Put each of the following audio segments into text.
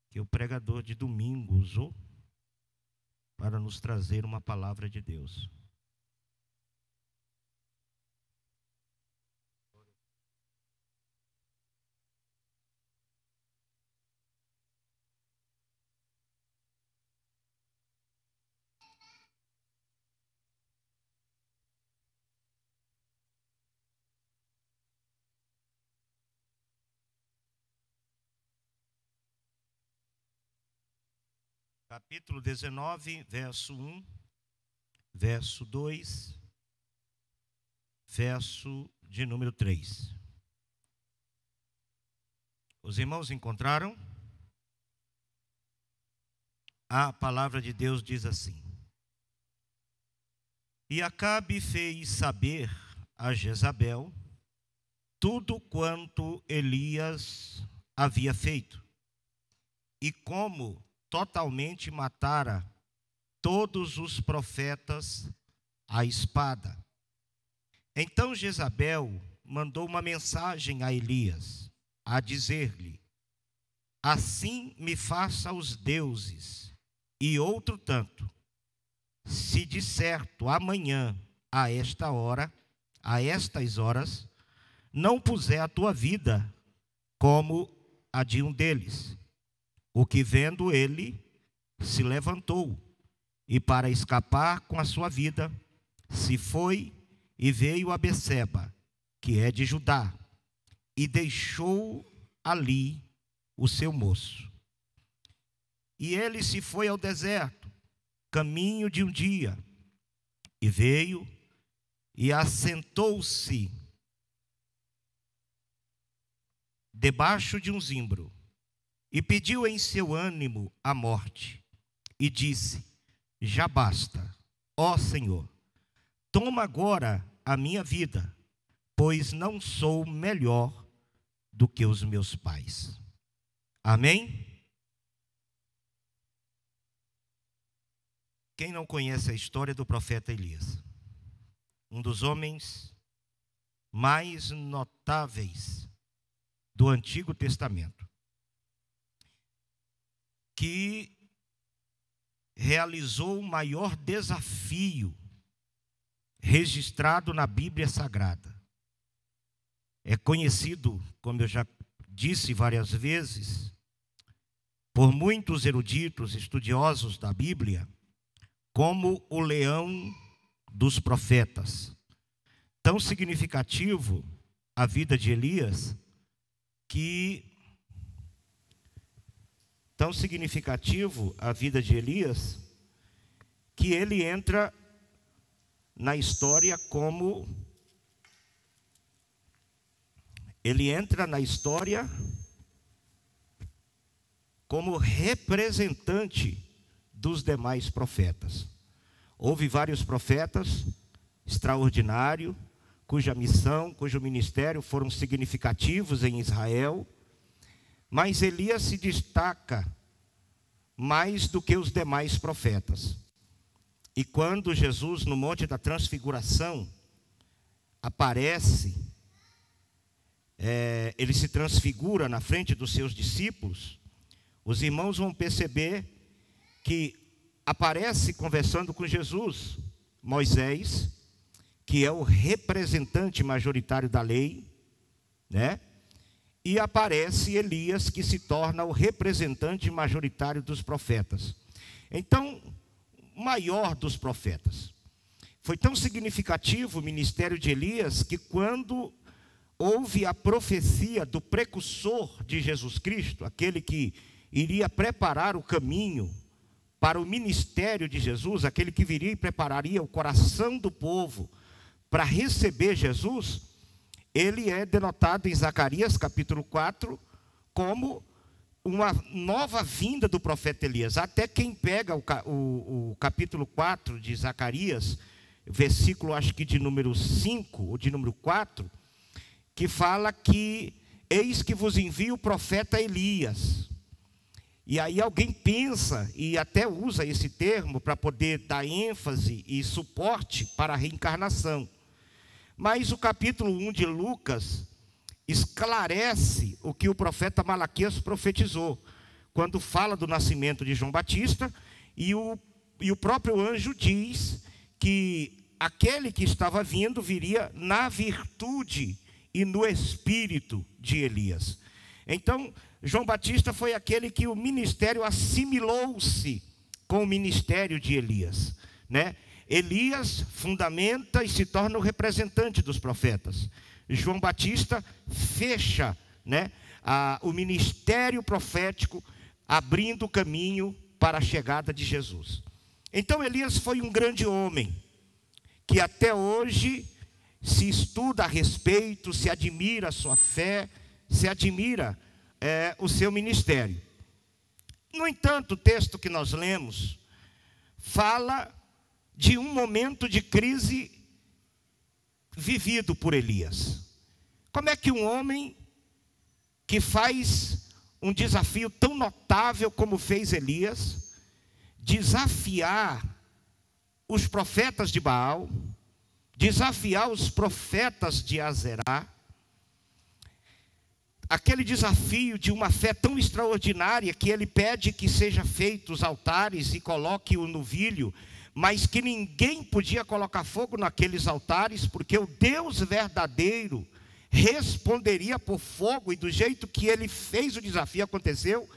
que o pregador de domingo usou para nos trazer uma palavra de Deus. Capítulo 19, verso 1, verso 2, verso de número 3. Os irmãos encontraram? A palavra de Deus diz assim: E Acabe fez saber a Jezabel tudo quanto Elias havia feito, e como totalmente matara todos os profetas à espada. Então Jezabel mandou uma mensagem a Elias, a dizer-lhe: Assim me faça os deuses, e outro tanto, se de certo amanhã, a esta hora, a estas horas, não puser a tua vida como a de um deles. O que vendo ele, se levantou, e para escapar com a sua vida, se foi e veio a Beceba, que é de Judá, e deixou ali o seu moço. E ele se foi ao deserto, caminho de um dia, e veio e assentou-se debaixo de um zimbro, e pediu em seu ânimo a morte, e disse: Já basta, ó Senhor, toma agora a minha vida, pois não sou melhor do que os meus pais. Amém? Quem não conhece a história do profeta Elias? Um dos homens mais notáveis do Antigo Testamento, que realizou o maior desafio registrado na Bíblia Sagrada. É conhecido, como eu já disse várias vezes, por muitos eruditos, estudiosos da Bíblia, como o leão dos profetas. Tão significativo a vida de Elias, que ele entra na história como representante dos demais profetas. Houve vários profetas extraordinários, cuja missão, cujo ministério foram significativos em Israel, mas Elias se destaca mais do que os demais profetas. E quando Jesus, no Monte da Transfiguração, aparece, ele se transfigura na frente dos seus discípulos, os irmãos vão perceber que aparece conversando com Jesus Moisés, que é o representante majoritário da lei, né? E aparece Elias, que se torna o representante majoritário dos profetas. Então, o maior dos profetas. Foi tão significativo o ministério de Elias, que quando houve a profecia do precursor de Jesus Cristo, aquele que iria preparar o caminho para o ministério de Jesus, aquele que viria e prepararia o coração do povo para receber Jesus, ele é denotado em Zacarias capítulo 4 como uma nova vinda do profeta Elias. Até quem pega o capítulo 4 de Zacarias, versículo acho que de número 5 ou de número 4, que fala que eis que vos envio o profeta Elias. E aí alguém pensa e até usa esse termo para poder dar ênfase e suporte para a reencarnação. Mas o capítulo 1 de Lucas esclarece o que o profeta Malaquias profetizou, quando fala do nascimento de João Batista, e o próprio anjo diz que aquele que estava vindo viria na virtude e no espírito de Elias. Então, João Batista foi aquele que o ministério assimilou-se com o ministério de Elias, né? Elias fundamenta e se torna o representante dos profetas. João Batista fecha, né, o ministério profético, abrindo o caminho para a chegada de Jesus. Então Elias foi um grande homem, que até hoje se estuda a respeito, se admira a sua fé, se admira o seu ministério. No entanto, o texto que nós lemos fala de um momento de crise vivido por Elias. Como é que um homem que faz um desafio tão notável como fez Elias, desafiar os profetas de Baal, desafiar os profetas de Azerá, aquele desafio de uma fé tão extraordinária que ele pede que sejam feitos os altares e coloque o novilho, mas que ninguém podia colocar fogo naqueles altares, porque o Deus verdadeiro responderia por fogo, e do jeito que ele fez o desafio aconteceu.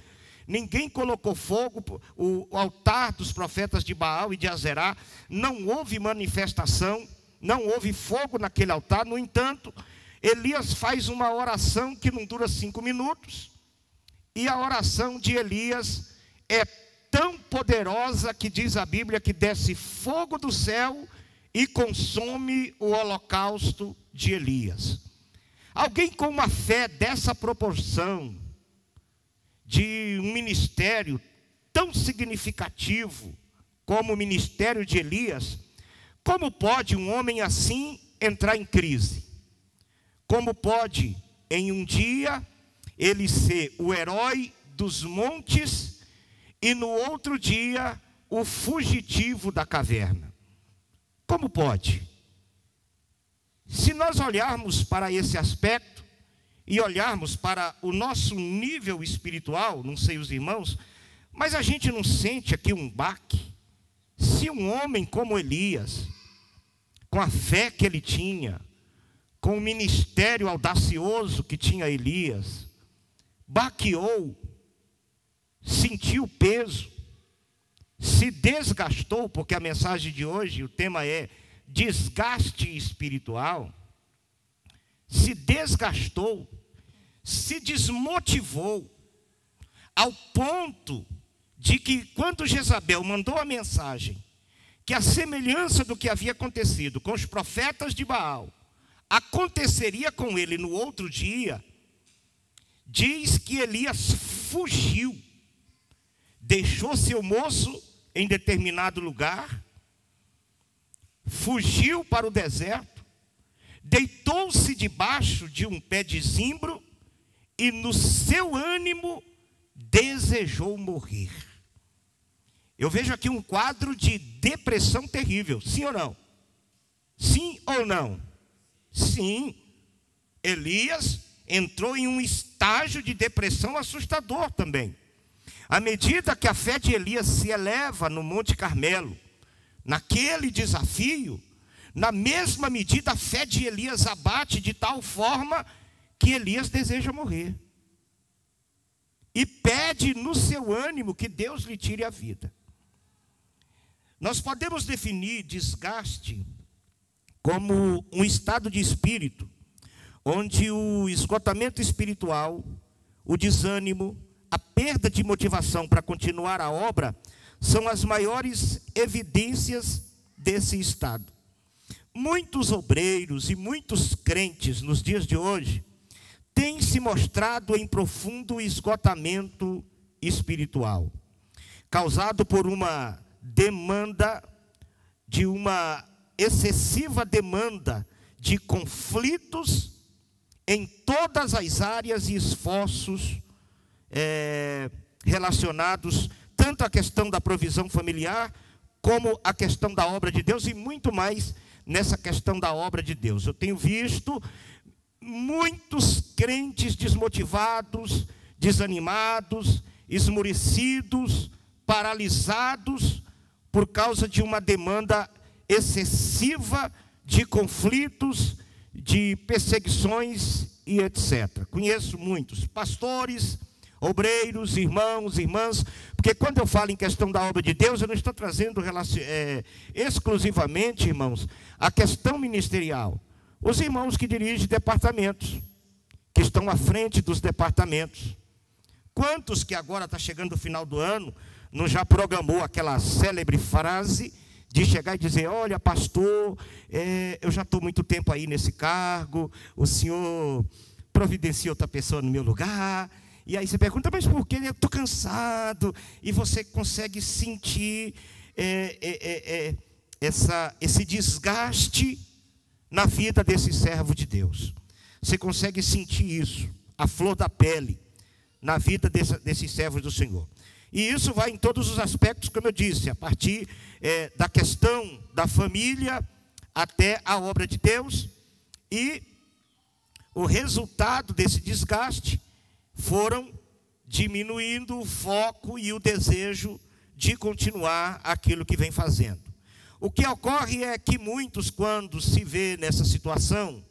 Ninguém colocou fogo, o altar dos profetas de Baal e de Azerá, não houve manifestação, não houve fogo naquele altar. No entanto, Elias faz uma oração que não dura 5 minutos, e a oração de Elias é tão poderosa que diz a Bíblia que desce fogo do céu e consome o holocausto de Elias. Alguém com uma fé dessa proporção, de um ministério tão significativo como o ministério de Elias, como pode um homem assim entrar em crise? Como pode, em um dia, ele ser o herói dos montes e no outro dia o fugitivo da caverna? Como pode? Se nós olharmos para esse aspecto e olharmos para o nosso nível espiritual, não sei os irmãos, mas a gente não sente aqui um baque? Se um homem como Elias, com a fé que ele tinha, com o ministério audacioso que tinha Elias, baqueou, sentiu peso, se desgastou, porque a mensagem de hoje, o tema é desgaste espiritual, se desgastou, se desmotivou, ao ponto de que quando Jezabel mandou a mensagem, que a semelhança do que havia acontecido com os profetas de Baal, aconteceria com ele no outro dia, diz que Elias fugiu, deixou seu moço em determinado lugar, fugiu para o deserto, deitou-se debaixo de um pé de zimbro e no seu ânimo desejou morrer. Eu vejo aqui um quadro de depressão terrível, sim ou não? Sim ou não? Sim. Elias entrou em um estágio de depressão assustador também. À medida que a fé de Elias se eleva no Monte Carmelo, naquele desafio, na mesma medida a fé de Elias abate de tal forma que Elias deseja morrer. E pede no seu ânimo que Deus lhe tire a vida. Nós podemos definir desgaste como um estado de espírito, onde o esgotamento espiritual, o desânimo, a perda de motivação para continuar a obra, são as maiores evidências desse estado. Muitos obreiros e muitos crentes nos dias de hoje têm se mostrado em profundo esgotamento espiritual, causado por uma demanda, de uma excessiva demanda de conflitos em todas as áreas e esforços relacionados tanto à questão da provisão familiar, como à questão da obra de Deus, e muito mais nessa questão da obra de Deus. Eu tenho visto muitos crentes desmotivados, desanimados, esmorecidos, paralisados, por causa de uma demanda excessiva de conflitos, de perseguições e etc. Conheço muitos pastores, obreiros, irmãos, irmãs, porque quando eu falo em questão da obra de Deus, eu não estou trazendo exclusivamente, irmãos, a questão ministerial. Os irmãos que dirigem departamentos, que estão à frente dos departamentos. Quantos que agora está chegando o final do ano, não já programou aquela célebre frase de chegar e dizer: olha, pastor, eu já estou muito tempo aí nesse cargo, o senhor providencia outra pessoa no meu lugar. E aí você pergunta: mas por quê? Eu estou cansado. E você consegue sentir esse desgaste na vida desse servo de Deus. Você consegue sentir isso, a flor da pele, na vida desses servos do Senhor. E isso vai em todos os aspectos, como eu disse, a partir da questão da família até a obra de Deus. E o resultado desse desgaste foram diminuindo o foco e o desejo de continuar aquilo que vem fazendo. O que ocorre é que muitos, quando se vê nessa situação,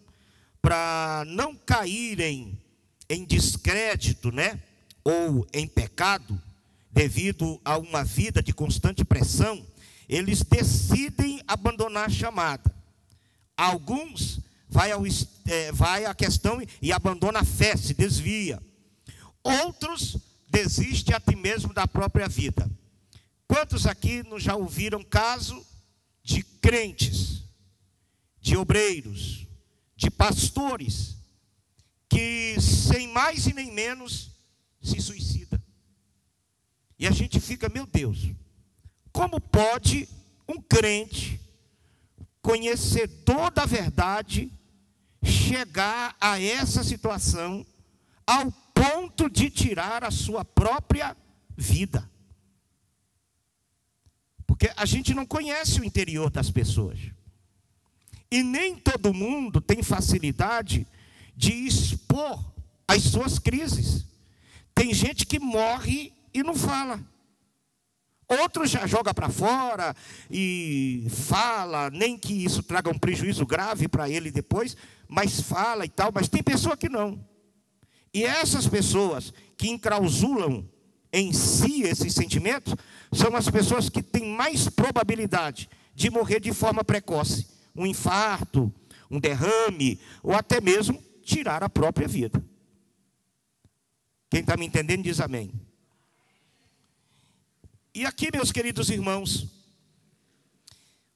para não caírem em descrédito, né, ou em pecado, devido a uma vida de constante pressão, eles decidem abandonar a chamada. Alguns vai à questão e abandona a fé, se desvia. Outros desistem até mesmo da própria vida. Quantos aqui não já ouviram caso de crentes, de obreiros, de pastores, que sem mais e nem menos se suicida? E a gente fica: meu Deus, como pode um crente, conhecedor da verdade, chegar a essa situação, ao ponto de tirar a sua própria vida? Porque a gente não conhece o interior das pessoas. E nem todo mundo tem facilidade de expor as suas crises. Tem gente que morre e não fala. Outros já joga para fora e fala, nem que isso traga um prejuízo grave para ele depois, mas fala e tal. Mas tem pessoa que não. E essas pessoas que enclausulam em si esses sentimentos são as pessoas que têm mais probabilidade de morrer de forma precoce. Um infarto, um derrame, ou até mesmo tirar a própria vida. Quem está me entendendo diz amém. E aqui, meus queridos irmãos,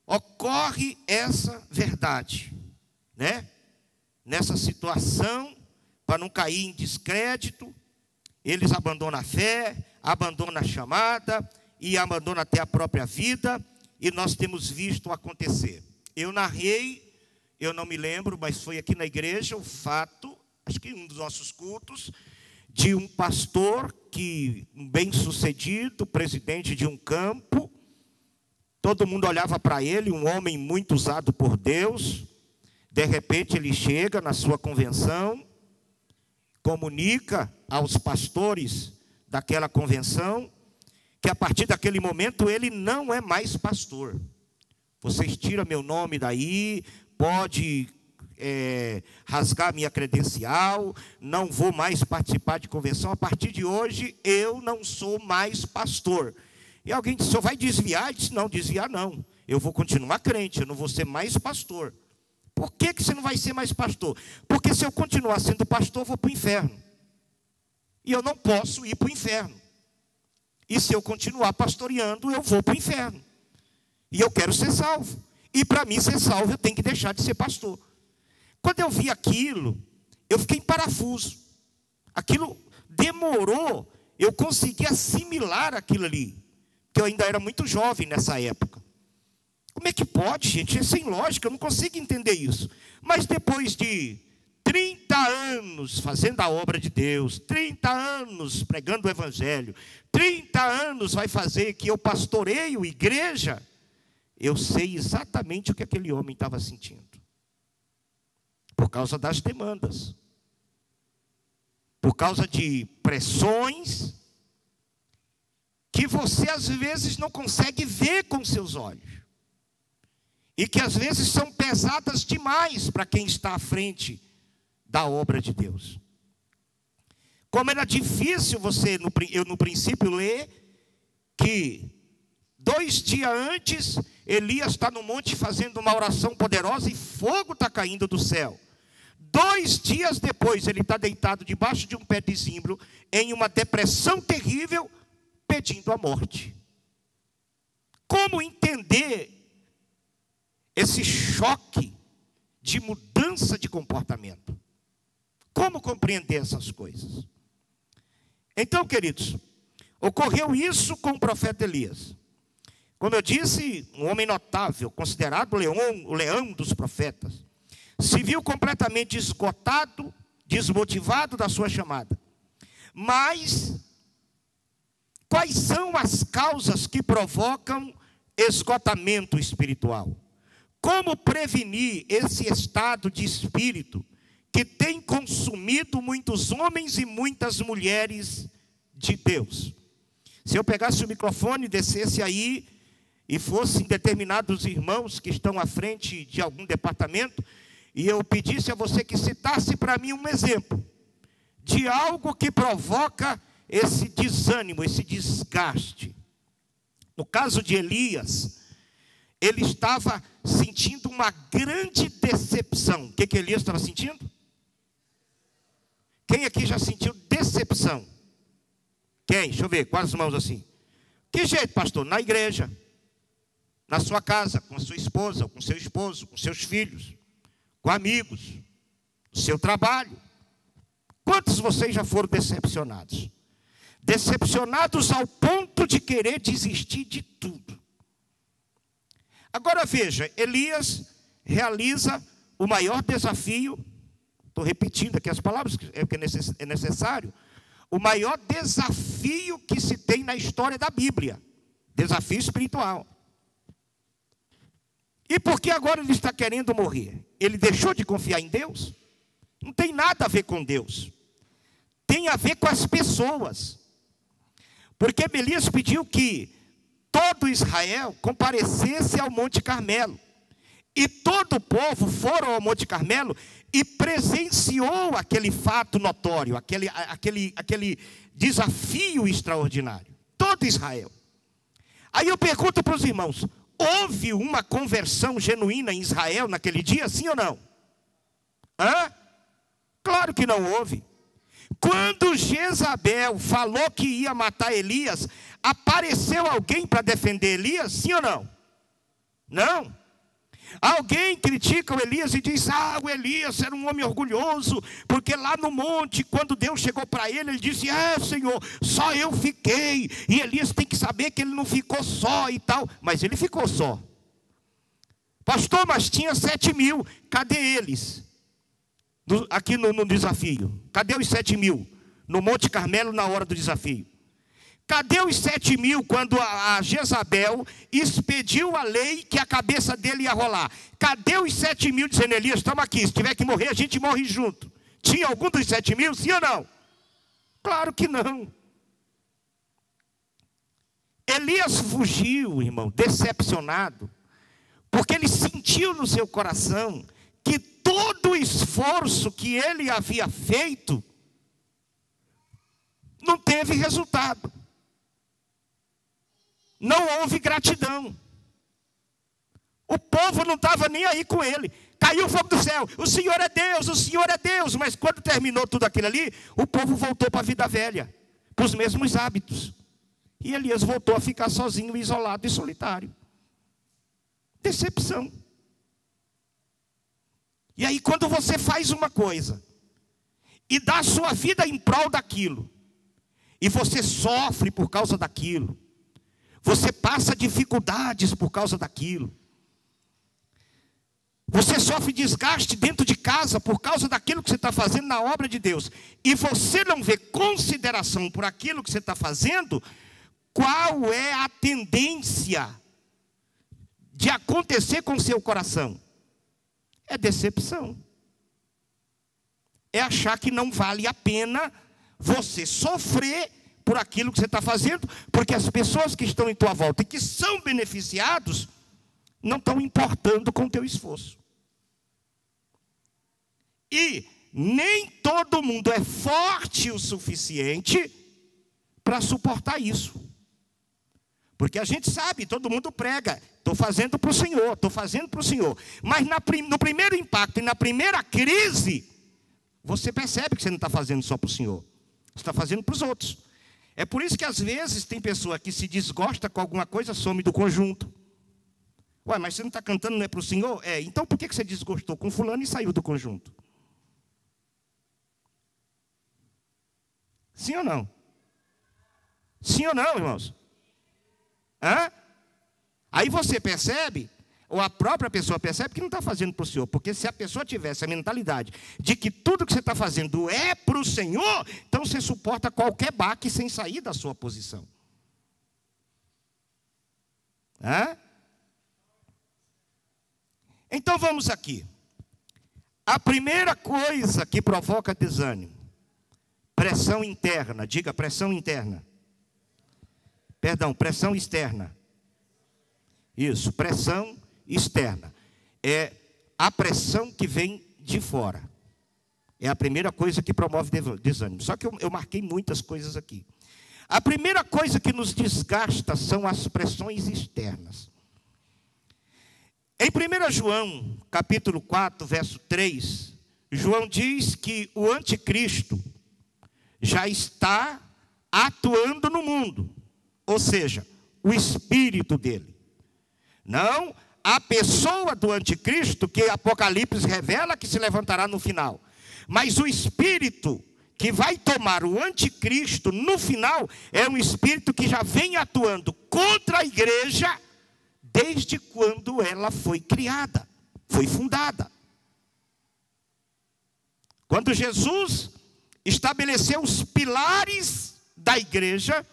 ocorre essa verdade, né? Nessa situação, para não cair em descrédito, eles abandonam a fé, abandonam a chamada e abandonam até a própria vida, e nós temos visto acontecer. Eu narrei, eu não me lembro, mas foi aqui na igreja o fato, acho que em um dos nossos cultos, de um pastor que, bem-sucedido, presidente de um campo, todo mundo olhava para ele, um homem muito usado por Deus. De repente ele chega na sua convenção, comunica aos pastores daquela convenção que a partir daquele momento ele não é mais pastor. Vocês tiram meu nome daí, pode rasgar minha credencial, não vou mais participar de convenção, a partir de hoje eu não sou mais pastor. E alguém disse: o senhor vai desviar? Ele disse: não, desviar não, eu vou continuar crente, eu não vou ser mais pastor. Por que você não vai ser mais pastor? Porque se eu continuar sendo pastor, eu vou para o inferno, e eu não posso ir para o inferno. E se eu continuar pastoreando, eu vou para o inferno, e eu quero ser salvo, e para mim ser salvo eu tenho que deixar de ser pastor. Quando eu vi aquilo, eu fiquei em parafuso. Aquilo demorou, eu consegui assimilar aquilo ali, porque eu ainda era muito jovem nessa época. Como é que pode, gente? É sem lógica, eu não consigo entender isso. Mas depois de 30 anos fazendo a obra de Deus, 30 anos pregando o evangelho, 30 anos vai fazer que eu pastoreio igreja, eu sei exatamente o que aquele homem estava sentindo. Por causa das demandas, por causa de pressões, que você às vezes não consegue ver com seus olhos, e que às vezes são pesadas demais para quem está à frente da obra de Deus. Como era difícil eu no princípio ler que 2 dias antes Elias está no monte fazendo uma oração poderosa e fogo está caindo do céu. 2 dias depois ele está deitado debaixo de um pé de zimbro, em uma depressão terrível, pedindo a morte. Como entender esse choque de mudança de comportamento? Como compreender essas coisas? Então, queridos, ocorreu isso com o profeta Elias. Como eu disse, um homem notável, considerado o leão dos profetas, se viu completamente esgotado, desmotivado da sua chamada. Mas quais são as causas que provocam esgotamento espiritual? Como prevenir esse estado de espírito que tem consumido muitos homens e muitas mulheres de Deus? Se eu pegasse o microfone, descesse aí e fossem determinados irmãos que estão à frente de algum departamento, e eu pedisse a você que citasse para mim um exemplo de algo que provoca esse desânimo, esse desgaste. No caso de Elias, ele estava sentindo uma grande decepção. O que Elias estava sentindo? Quem aqui já sentiu decepção? Quem? Deixa eu ver, com as mãos assim. Que jeito, pastor? Na igreja, na sua casa, com a sua esposa, com seu esposo, com seus filhos, com amigos, no seu trabalho. Quantos de vocês já foram decepcionados? Decepcionados ao ponto de querer desistir de tudo. Agora veja, Elias realiza o maior desafio, estou repetindo aqui as palavras, porque é necessário, o maior desafio que se tem na história da Bíblia, desafio espiritual. E por que agora ele está querendo morrer? Ele deixou de confiar em Deus? Não tem nada a ver com Deus, tem a ver com as pessoas. Porque Elias pediu que todo Israel comparecesse ao Monte Carmelo. E todo o povo foram ao Monte Carmelo e presenciou aquele fato notório, aquele desafio extraordinário. Todo Israel. Aí eu pergunto para os irmãos, houve uma conversão genuína em Israel naquele dia, sim ou não? Claro que não houve. Quando Jezabel falou que ia matar Elias, apareceu alguém para defender Elias, sim ou não? Não. Alguém critica o Elias e diz, o Elias era um homem orgulhoso, porque lá no monte, quando Deus chegou para ele, ele disse, Senhor, só eu fiquei, e Elias tem que saber que ele não ficou só e tal, mas ele ficou só. Pastor, mas tinha 7.000, cadê eles? Aqui no desafio, cadê os 7.000? No Monte Carmelo na hora do desafio. Cadê os 7.000 quando a Jezabel expediu a lei que a cabeça dele ia rolar? Cadê os 7.000 dizendo, Elias, estamos aqui, se tiver que morrer, a gente morre junto? Tinha algum dos 7.000, sim ou não? Claro que não. Elias fugiu, irmão, decepcionado, porque ele sentiu no seu coração que todo o esforço que ele havia feito não teve resultado. Não houve gratidão. O povo não estava nem aí com ele. Caiu o fogo do céu. O Senhor é Deus, o Senhor é Deus. Mas quando terminou tudo aquilo ali, o povo voltou para a vida velha, para os mesmos hábitos. E Elias voltou a ficar sozinho, isolado e solitário. Decepção. E aí quando você faz uma coisa e dá a sua vida em prol daquilo, e você sofre por causa daquilo, você passa dificuldades por causa daquilo, você sofre desgaste dentro de casa por causa daquilo que você está fazendo na obra de Deus, e você não vê consideração por aquilo que você está fazendo, qual é a tendência de acontecer com o seu coração? É decepção. É achar que não vale a pena você sofrer por aquilo que você está fazendo, porque as pessoas que estão em tua volta e que são beneficiados não estão importando com o teu esforço. E nem todo mundo é forte o suficiente para suportar isso. Porque a gente sabe, todo mundo prega, estou fazendo para o Senhor, estou fazendo para o Senhor. Mas no primeiro impacto e na primeira crise, você percebe que você não está fazendo só para o Senhor. Você está fazendo para os outros. É por isso que às vezes tem pessoa que se desgosta com alguma coisa, some do conjunto. Ué, mas você não está cantando, não é para o Senhor? É, então por que você desgostou com fulano e saiu do conjunto? Sim ou não? Sim ou não, irmãos? Hã? Aí você percebe, ou a própria pessoa percebe que não está fazendo para o Senhor. Porque se a pessoa tivesse a mentalidade de que tudo que você está fazendo é para o Senhor, então você suporta qualquer baque sem sair da sua posição. Hã? Então vamos aqui. A primeira coisa que provoca desânimo, pressão interna. Diga pressão interna. Perdão, pressão externa. Isso, pressão externa. É a pressão que vem de fora. É a primeira coisa que promove desânimo. Só que eu marquei muitas coisas aqui. A primeira coisa que nos desgasta são as pressões externas. Em 1 João, capítulo 4, verso 3, João diz que o anticristo já está atuando no mundo. Ou seja, o espírito dele. Não a pessoa do anticristo, que Apocalipse revela que se levantará no final. Mas o espírito que vai tomar o anticristo no final é um espírito que já vem atuando contra a igreja desde quando ela foi criada, foi fundada. Quando Jesus estabeleceu os pilares da igreja,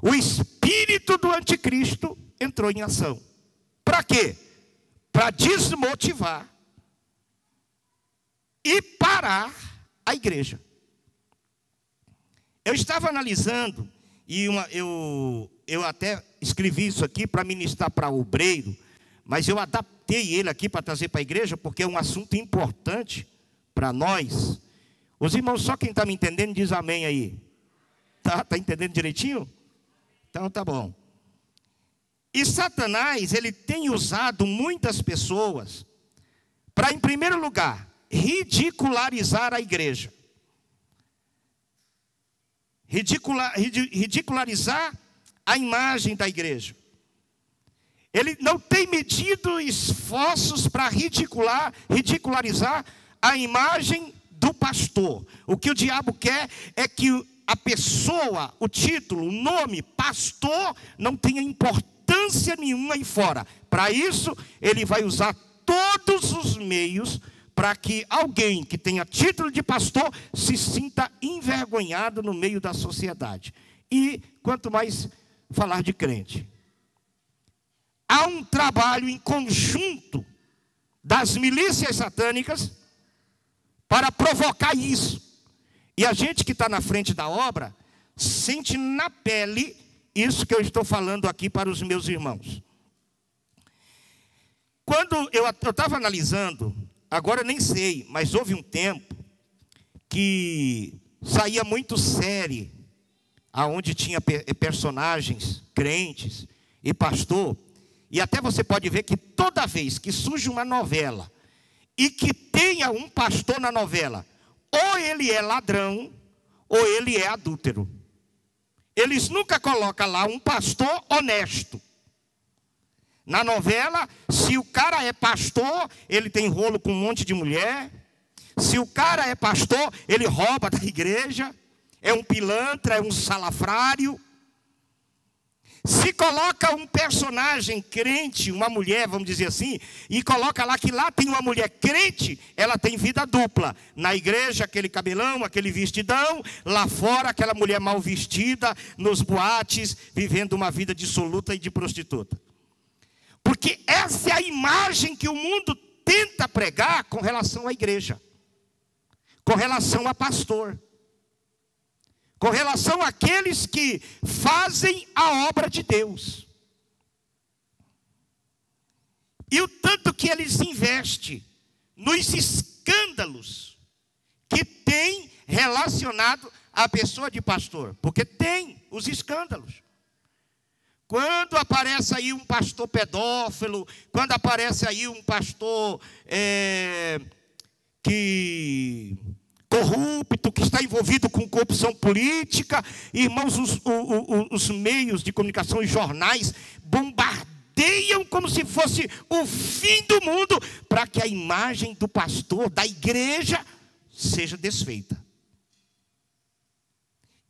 o espírito do anticristo entrou em ação. Para quê? Para desmotivar e parar a igreja. Eu estava analisando, e eu até escrevi isso aqui para ministrar para o obreiro, mas eu adaptei ele aqui para trazer para a igreja, porque é um assunto importante para nós. Os irmãos, só quem está me entendendo, diz amém aí. Tá entendendo direitinho? Então tá bom. E Satanás, ele tem usado muitas pessoas para, em primeiro lugar, ridicularizar a igreja. Ridicularizar a imagem da igreja. Ele não tem medido esforços para ridicularizar a imagem do pastor. O que o diabo quer é que a pessoa, o título, o nome, pastor, não tenha importância nenhuma aí fora. Para isso, ele vai usar todos os meios para que alguém que tenha título de pastor se sinta envergonhado no meio da sociedade. E quanto mais falar de crente. Há um trabalho em conjunto das milícias satânicas para provocar isso. E a gente que está na frente da obra sente na pele isso que eu estou falando aqui para os meus irmãos. Quando eu estava analisando, agora eu nem sei, mas houve um tempo que saía muito série, aonde tinha personagens, crentes e pastor, e até você pode ver que toda vez que surge uma novela e que tenha um pastor na novela, ou ele é ladrão, ou ele é adúltero. Eles nunca colocam lá um pastor honesto. Na novela, se o cara é pastor, ele tem rolo com um monte de mulher. Se o cara é pastor, ele rouba da igreja. É um pilantra, é um salafrário. Se coloca um personagem crente, uma mulher, vamos dizer assim, e coloca lá que lá tem uma mulher crente, ela tem vida dupla. Na igreja, aquele cabelão, aquele vestidão. Lá fora, aquela mulher mal vestida, nos boates, vivendo uma vida dissoluta e de prostituta. Porque essa é a imagem que o mundo tenta pregar com relação à igreja. Com relação a pastor. com relação àqueles que fazem a obra de Deus. E o tanto que eles investem nos escândalos que tem relacionado à pessoa de pastor. Porque tem os escândalos. Quando aparece aí um pastor pedófilo, quando aparece aí um pastor corrupto, que está envolvido com corrupção política, irmãos, os meios de comunicação, os jornais, bombardeiam como se fosse o fim do mundo, para que a imagem do pastor, da igreja, seja desfeita.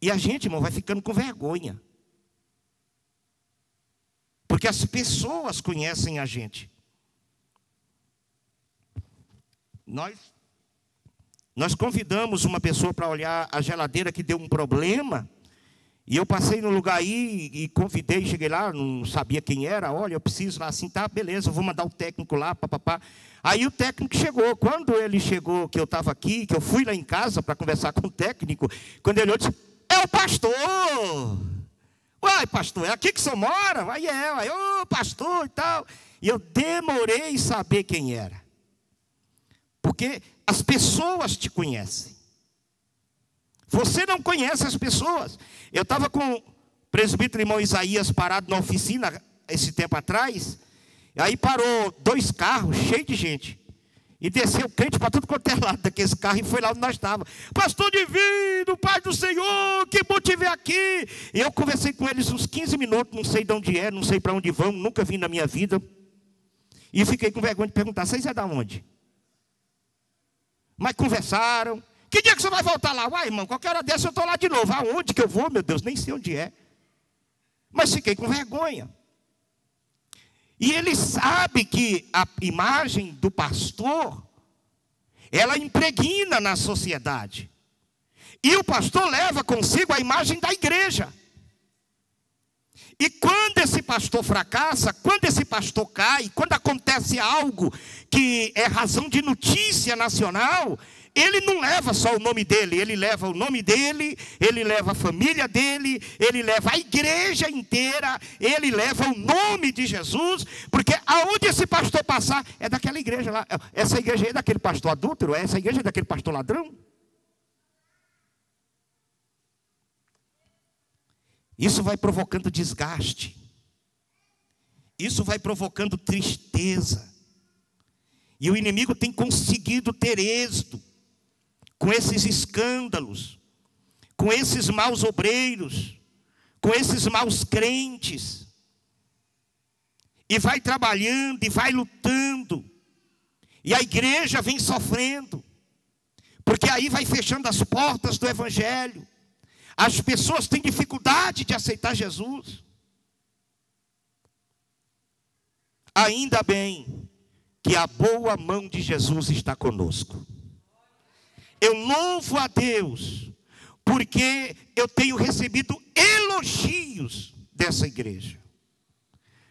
E a gente, irmão, vai ficando com vergonha. Porque as pessoas conhecem a gente. Nós convidamos uma pessoa para olhar a geladeira que deu um problema. E eu passei no lugar aí e convidei, cheguei lá, não sabia quem era. Olha, eu preciso lá assim, tá, beleza, eu vou mandar o técnico lá, papapá. Aí o técnico chegou. Quando ele chegou, que eu estava aqui, que eu fui lá em casa para conversar com o técnico, quando ele olhou, disse, é o pastor. Uai, pastor, é aqui que o senhor mora? Aí ô pastor e tal. E eu demorei em saber quem era. Porque as pessoas te conhecem. Você não conhece as pessoas. Eu estava com o presbítero irmão Isaías parado na oficina, esse tempo atrás. Aí parou 2 carros cheios de gente. E desceu crente para tudo quanto é lado daqueles carros e foi lá onde nós estávamos. Pastor divino, Pai do Senhor, que bom te ver aqui. E eu conversei com eles uns 15 minutos, não sei de onde é, não sei para onde vão, nunca vi na minha vida. E fiquei com vergonha de perguntar, vocês é da onde? Mas conversaram. Que dia que você vai voltar lá? Uai, irmão, qualquer hora dessa eu estou lá de novo. Aonde que eu vou, meu Deus? Nem sei onde é. Mas fiquei com vergonha. E ele sabe que a imagem do pastor, ela impregna na sociedade. E o pastor leva consigo a imagem da igreja. E quando esse pastor fracassa, quando esse pastor cai, quando acontece algo que é razão de notícia nacional, ele não leva só o nome dele, ele leva o nome dele, ele leva a família dele, ele leva a igreja inteira, ele leva o nome de Jesus, porque aonde esse pastor passar, é daquela igreja lá. Essa igreja é daquele pastor adúltero, essa igreja é daquele pastor ladrão. Isso vai provocando desgaste, isso vai provocando tristeza, e o inimigo tem conseguido ter êxito com esses escândalos, com esses maus obreiros, com esses maus crentes, e vai trabalhando, e vai lutando, e a igreja vem sofrendo, porque aí vai fechando as portas do evangelho, as pessoas têm dificuldade de aceitar Jesus. Ainda bem que a boa mão de Jesus está conosco. Eu louvo a Deus, porque eu tenho recebido elogios dessa igreja.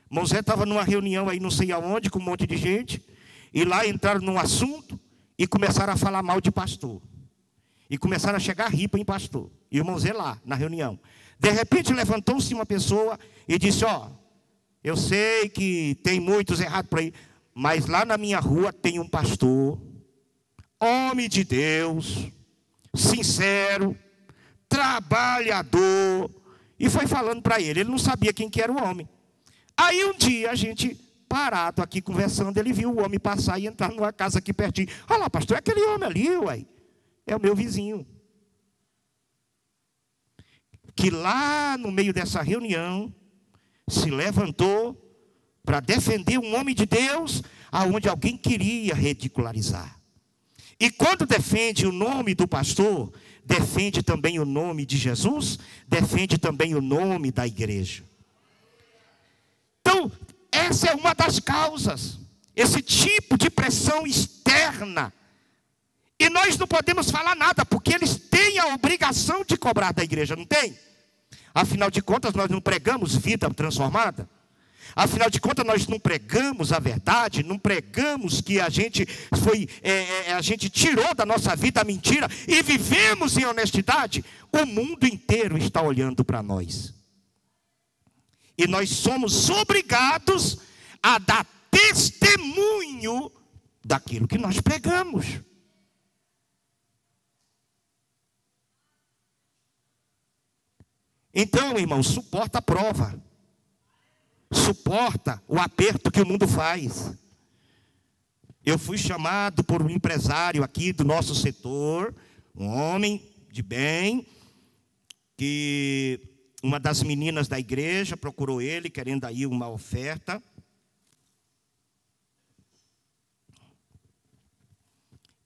Irmão Zé estava numa reunião aí não sei aonde, com um monte de gente, e lá entraram num assunto e começaram a falar mal de pastor. E começaram a chegar ripa em pastor. E o irmão Zé lá, na reunião. De repente levantou-se uma pessoa e disse, eu sei que tem muitos errados por aí, mas lá na minha rua tem um pastor, homem de Deus, sincero, trabalhador. E foi falando para ele não sabia quem que era o homem. Aí um dia a gente, parado aqui conversando, ele viu o homem passar e entrar numa casa aqui pertinho. Olha lá, pastor, é aquele homem ali, uai. É o meu vizinho. Que lá no meio dessa reunião, se levantou para defender um homem de Deus, aonde alguém queria ridicularizar. E quando defende o nome do pastor, defende também o nome de Jesus, defende também o nome da igreja. Então, essa é uma das causas, esse tipo de pressão externa. E nós não podemos falar nada, porque eles têm a obrigação de cobrar da igreja, não tem? Afinal de contas, nós não pregamos vida transformada. Afinal de contas, nós não pregamos a verdade, não pregamos que a gente tirou da nossa vida a mentira e vivemos em honestidade. O mundo inteiro está olhando para nós. E nós somos obrigados a dar testemunho daquilo que nós pregamos. Então, irmão, suporta a prova. Suporta o aperto que o mundo faz. Eu fui chamado por um empresário aqui do nosso setor, um homem de bem, que uma das meninas da igreja procurou ele, querendo aí uma oferta.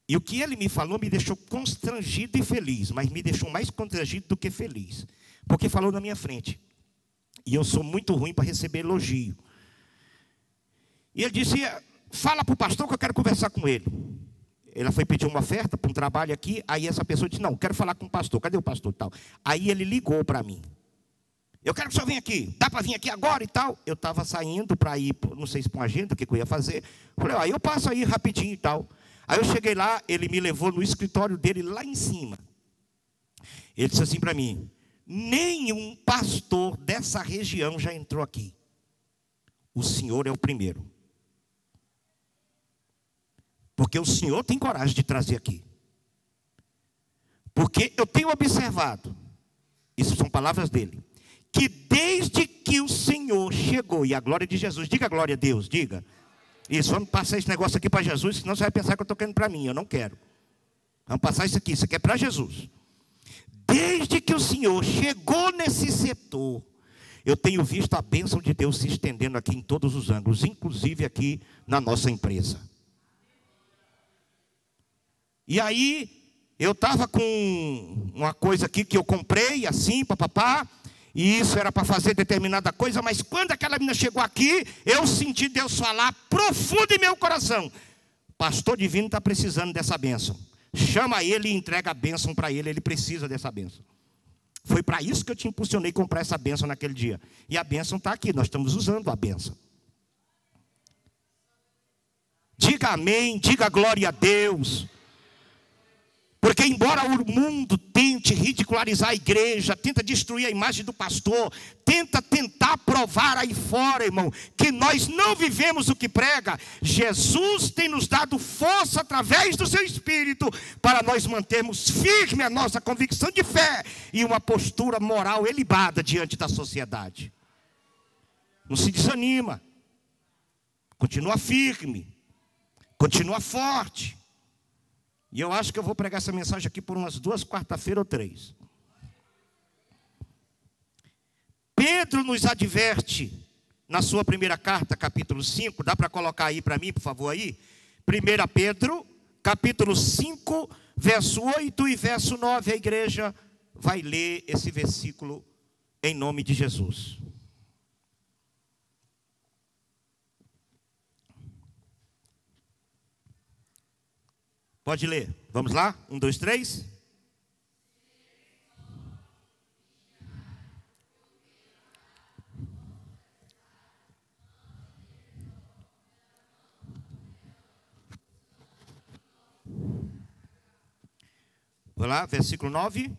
E o que ele me falou me deixou constrangido e feliz, mas me deixou mais constrangido do que feliz, porque falou na minha frente. E eu sou muito ruim para receber elogio. E ele disse, fala para o pastor que eu quero conversar com ele. Ela foi pedir uma oferta para um trabalho aqui, aí essa pessoa disse, não, quero falar com o pastor, cadê o pastor e tal? Aí ele ligou para mim. Eu quero que o senhor venha aqui, dá para vir aqui agora e tal? Eu estava saindo para ir, não sei se para uma agenda, o que eu ia fazer. Falei, aí eu passo aí rapidinho e tal. Aí eu cheguei lá, ele me levou no escritório dele lá em cima. Ele disse assim para mim, nenhum pastor dessa região já entrou aqui. O senhor é o primeiro. Porque o senhor tem coragem de trazer aqui. Porque eu tenho observado, isso são palavras dele, que desde que o Senhor chegou, e a glória de Jesus, diga glória a Deus, diga. Isso, vamos passar esse negócio aqui para Jesus, senão você vai pensar que eu estou querendo para mim, eu não quero. Vamos passar isso aqui é para Jesus. Desde que o Senhor chegou nesse setor, eu tenho visto a bênção de Deus se estendendo aqui em todos os ângulos, inclusive aqui na nossa empresa. E aí, eu estava com uma coisa aqui que eu comprei, assim, papapá, e isso era para fazer determinada coisa, mas quando aquela menina chegou aqui, eu senti Deus falar profundo em meu coração. Pastor Divino está precisando dessa bênção. Chama ele e entrega a bênção para ele, ele precisa dessa bênção. Foi para isso que eu te impulsionei a comprar essa bênção naquele dia. E a bênção está aqui, nós estamos usando a bênção. Diga amém, diga glória a Deus. Porque embora o mundo tente ridicularizar a igreja, tenta destruir a imagem do pastor, tentar provar aí fora, irmão, que nós não vivemos o que prega, Jesus tem nos dado força através do seu Espírito para nós mantermos firme a nossa convicção de fé e uma postura moral elevada diante da sociedade. Não se desanima, continua firme, continua forte. E eu acho que eu vou pregar essa mensagem aqui por umas 2 quarta-feiras ou 3. Pedro nos adverte, na sua primeira carta, capítulo 5, dá para colocar aí para mim, por favor, aí? 1 Pedro, capítulo 5, verso 8 e verso 9, a igreja vai ler esse versículo em nome de Jesus. Pode ler. Vamos lá? 1, 2, 3. Vamos lá, versículo 9.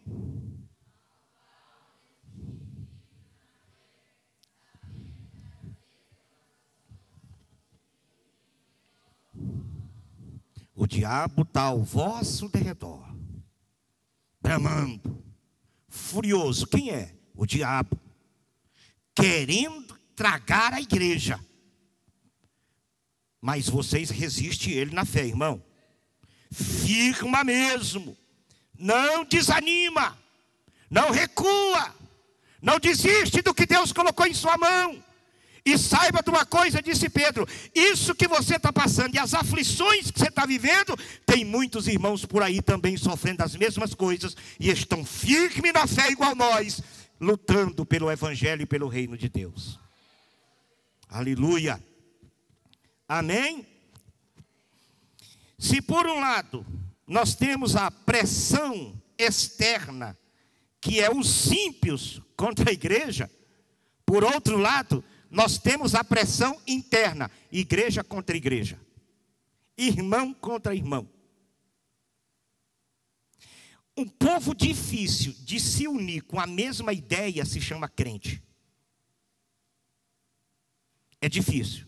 O diabo está ao vosso derredor, bramando, furioso. Quem é? O diabo, querendo tragar a igreja. Mas vocês resistem ele na fé, irmão. Firma mesmo. Não desanima. Não recua. Não desiste do que Deus colocou em sua mão. E saiba de uma coisa, disse Pedro, isso que você está passando e as aflições que você está vivendo, tem muitos irmãos por aí também sofrendo as mesmas coisas e estão firmes na fé igual nós, lutando pelo evangelho e pelo reino de Deus. Aleluia. Amém? Se por um lado nós temos a pressão externa, que é os ímpios contra a igreja, por outro lado, nós temos a pressão interna, igreja contra igreja, irmão contra irmão. Um povo difícil de se unir com a mesma ideia se chama crente. É difícil.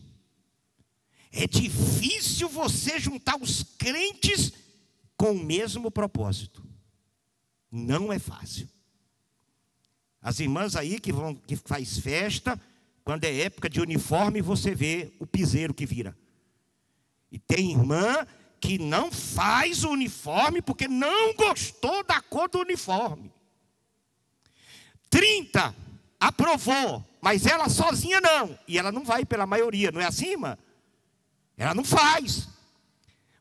É difícil você juntar os crentes com o mesmo propósito. Não é fácil. As irmãs aí que faz festa, quando é época de uniforme, você vê o piseiro que vira. E tem irmã que não faz o uniforme porque não gostou da cor do uniforme. 30 aprovou, mas ela sozinha não. E ela não vai pela maioria, não é assim, irmã? Ela não faz.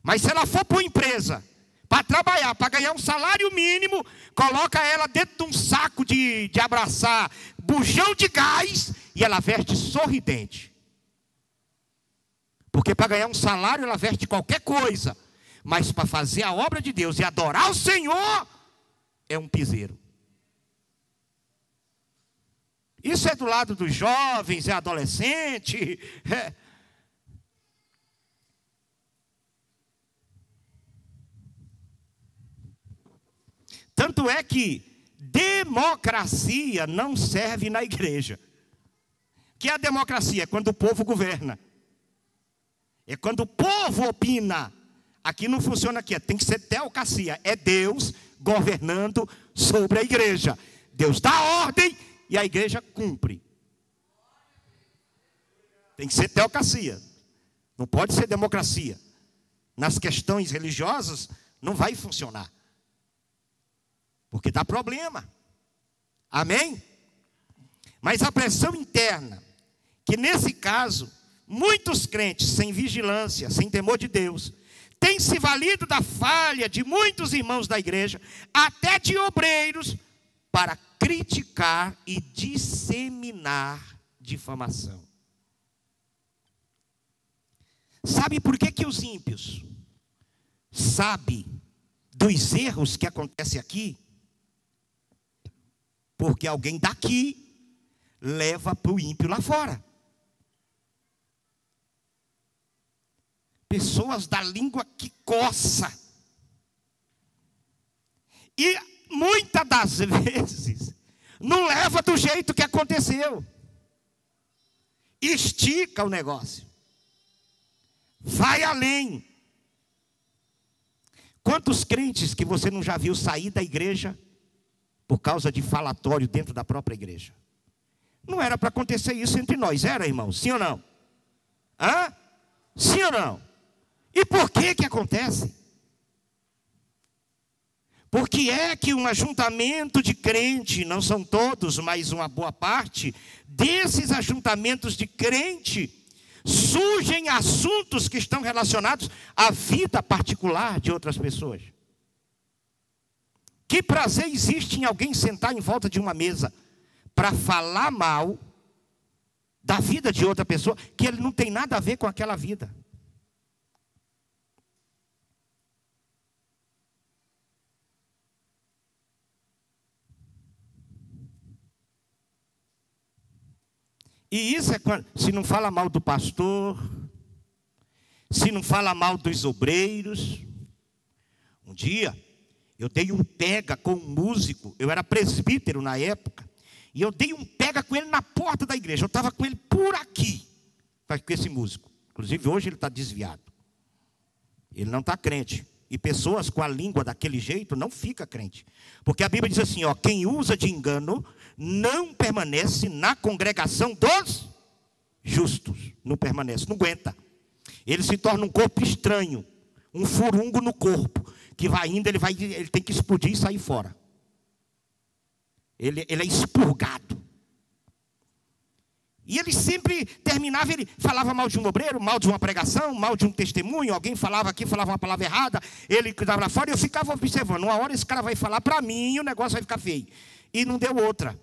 Mas se ela for para uma empresa para trabalhar, para ganhar um salário mínimo, coloca ela dentro de um saco de abraçar bujão de gás e ela veste sorridente. Porque para ganhar um salário ela veste qualquer coisa, mas para fazer a obra de Deus e adorar o Senhor é um piseiro. Isso é do lado dos jovens, é adolescente, Tanto é que democracia não serve na igreja. O que é a democracia? É quando o povo governa. É quando o povo opina. Aqui não funciona aqui, tem que ser teocracia. É Deus governando sobre a igreja. Deus dá ordem e a igreja cumpre. Tem que ser teocracia. Não pode ser democracia. Nas questões religiosas não vai funcionar. Porque dá problema. Amém? Mas a pressão interna, que nesse caso, muitos crentes sem vigilância, sem temor de Deus, têm se valido da falha de muitos irmãos da igreja, até de obreiros, para criticar e disseminar difamação. Sabe por que os ímpios sabem dos erros que acontecem aqui? Porque alguém daqui leva para o ímpio lá fora. Pessoas da língua que coça. E muitas das vezes não leva do jeito que aconteceu. Estica o negócio. Vai além. Quantos crentes que você não já viu sair da igreja por causa de falatório dentro da própria igreja? Não era para acontecer isso entre nós, era, irmão? Sim ou não? Hã? Sim ou não? E por que acontece? Porque é que um ajuntamento de crente, não são todos, mas uma boa parte, desses ajuntamentos de crente, surgem assuntos que estão relacionados à vida particular de outras pessoas. Que prazer existe em alguém sentar em volta de uma mesa para falar mal da vida de outra pessoa, que ele não tem nada a ver com aquela vida? E isso é quando, se não fala mal do pastor, se não fala mal dos obreiros. Um dia, eu dei um pega com um músico, eu era presbítero na época, e eu dei um pega com ele na porta da igreja. Eu estava com ele por aqui, com esse músico. Inclusive hoje ele está desviado. Ele não está crente. E pessoas com a língua daquele jeito não fica crente. Porque a Bíblia diz assim, ó, quem usa de engano não permanece na congregação dos justos. Não permanece, não aguenta. Ele se torna um corpo estranho, um furungo no corpo, que vai indo, ele tem que explodir e sair fora. Ele é expurgado. E ele sempre terminava, ele falava mal de um obreiro, mal de uma pregação, mal de um testemunho, alguém falava aqui, falava uma palavra errada, ele estava lá fora e eu ficava observando. Uma hora esse cara vai falar para mim e o negócio vai ficar feio. E não deu outra.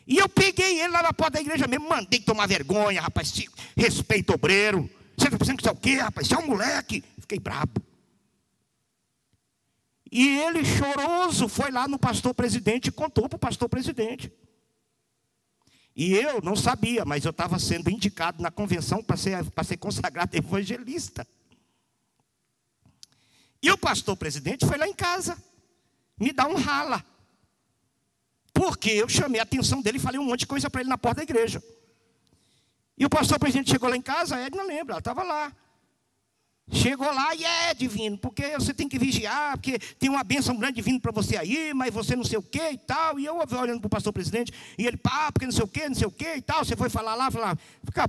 E eu peguei ele lá na porta da igreja mesmo, mandei tomar vergonha, rapaz, respeita o obreiro. Você está pensando que você é o quê, rapaz? Você é um moleque. Fiquei brabo. E ele, choroso, foi lá no pastor presidente e contou para o pastor presidente. E eu não sabia, mas eu estava sendo indicado na convenção para ser consagrado evangelista. E o pastor presidente foi lá em casa me dar um rala. Porque eu chamei a atenção dele e falei um monte de coisa para ele na porta da igreja. E o pastor presidente chegou lá em casa, a Edna lembra, ela estava lá. Chegou lá e divino, porque você tem que vigiar, porque tem uma bênção grande vindo para você aí, mas você não sei o que e tal. E eu olhando para o pastor presidente, e ele, porque não sei o que e tal. Você foi falar lá,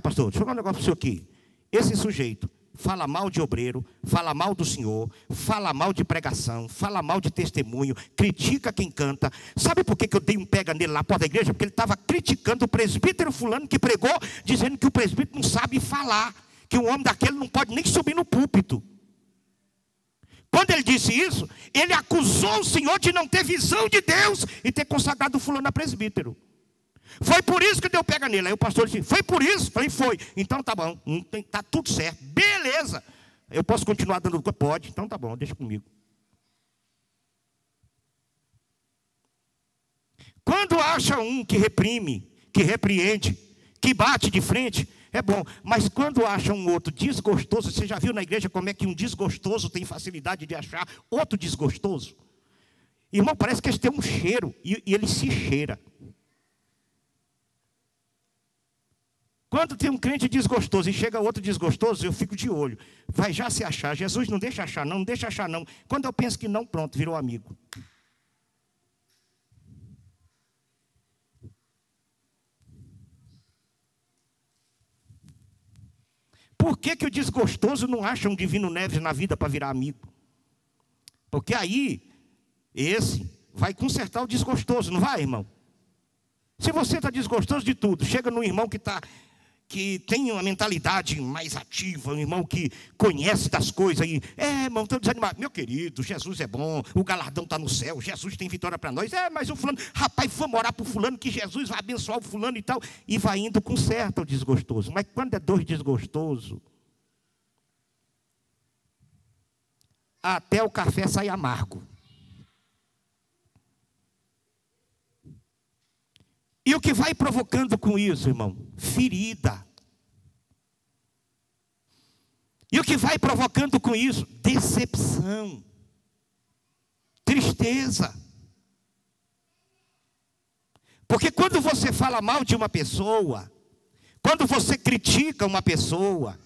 pastor, deixa eu falar um negócio para o senhor aqui. Esse sujeito fala mal de obreiro, fala mal do senhor, fala mal de pregação, fala mal de testemunho, critica quem canta. Sabe por que eu dei um pega nele lá na porta da igreja? Porque ele estava criticando o presbítero fulano que pregou, dizendo que o presbítero não sabe falar, que um homem daquele não pode nem subir no púlpito. Quando ele disse isso, ele acusou o Senhor de não ter visão de Deus e ter consagrado o fulano a presbítero. Foi por isso que deu pega nele. Aí o pastor disse, foi por isso? Falei, foi. Então tá bom, tá tudo certo. Beleza. Eu posso continuar dando? Pode. Então tá bom, deixa comigo. Quando acha um que reprime, que repreende, que bate de frente, é bom. Mas quando acha um outro desgostoso, você já viu na igreja como é que um desgostoso tem facilidade de achar outro desgostoso? Irmão, parece que eles têm um cheiro e ele se cheira. Quando tem um crente desgostoso e chega outro desgostoso, eu fico de olho. Vai já se achar. Jesus não deixa achar, não deixa achar, não. Quando eu penso que não, pronto, virou amigo. Por que o desgostoso não acha um Divino Neves na vida para virar amigo? Porque aí, esse vai consertar o desgostoso, não vai, irmão? Se você está desgostoso de tudo, chega num irmão que tem uma mentalidade mais ativa, um irmão que conhece das coisas aí. Irmão, estou desanimado. Meu querido, Jesus é bom, o galardão está no céu, Jesus tem vitória para nós. Mas o fulano, rapaz, vamos orar para o fulano, que Jesus vai abençoar o fulano e tal. E vai indo com certo o desgostoso. Mas quando é dois desgostosos, até o café sai amargo. E o que vai provocando com isso, irmão? Ferida. E o que vai provocando com isso? Decepção. Tristeza. Porque quando você fala mal de uma pessoa, quando você critica uma pessoa,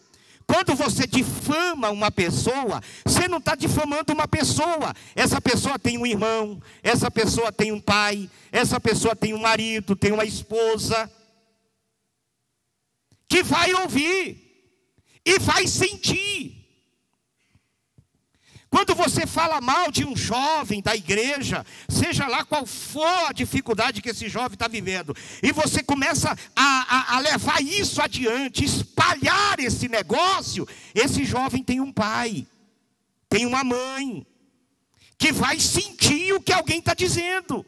quando você difama uma pessoa, você não está difamando uma pessoa. Essa pessoa tem um irmão, essa pessoa tem um pai, essa pessoa tem um marido, tem uma esposa, que vai ouvir e vai sentir. Quando você fala mal de um jovem da igreja, seja lá qual for a dificuldade que esse jovem está vivendo, e você começa a levar isso adiante, espalhar esse negócio, esse jovem tem um pai, tem uma mãe, que vai sentir o que alguém está dizendo.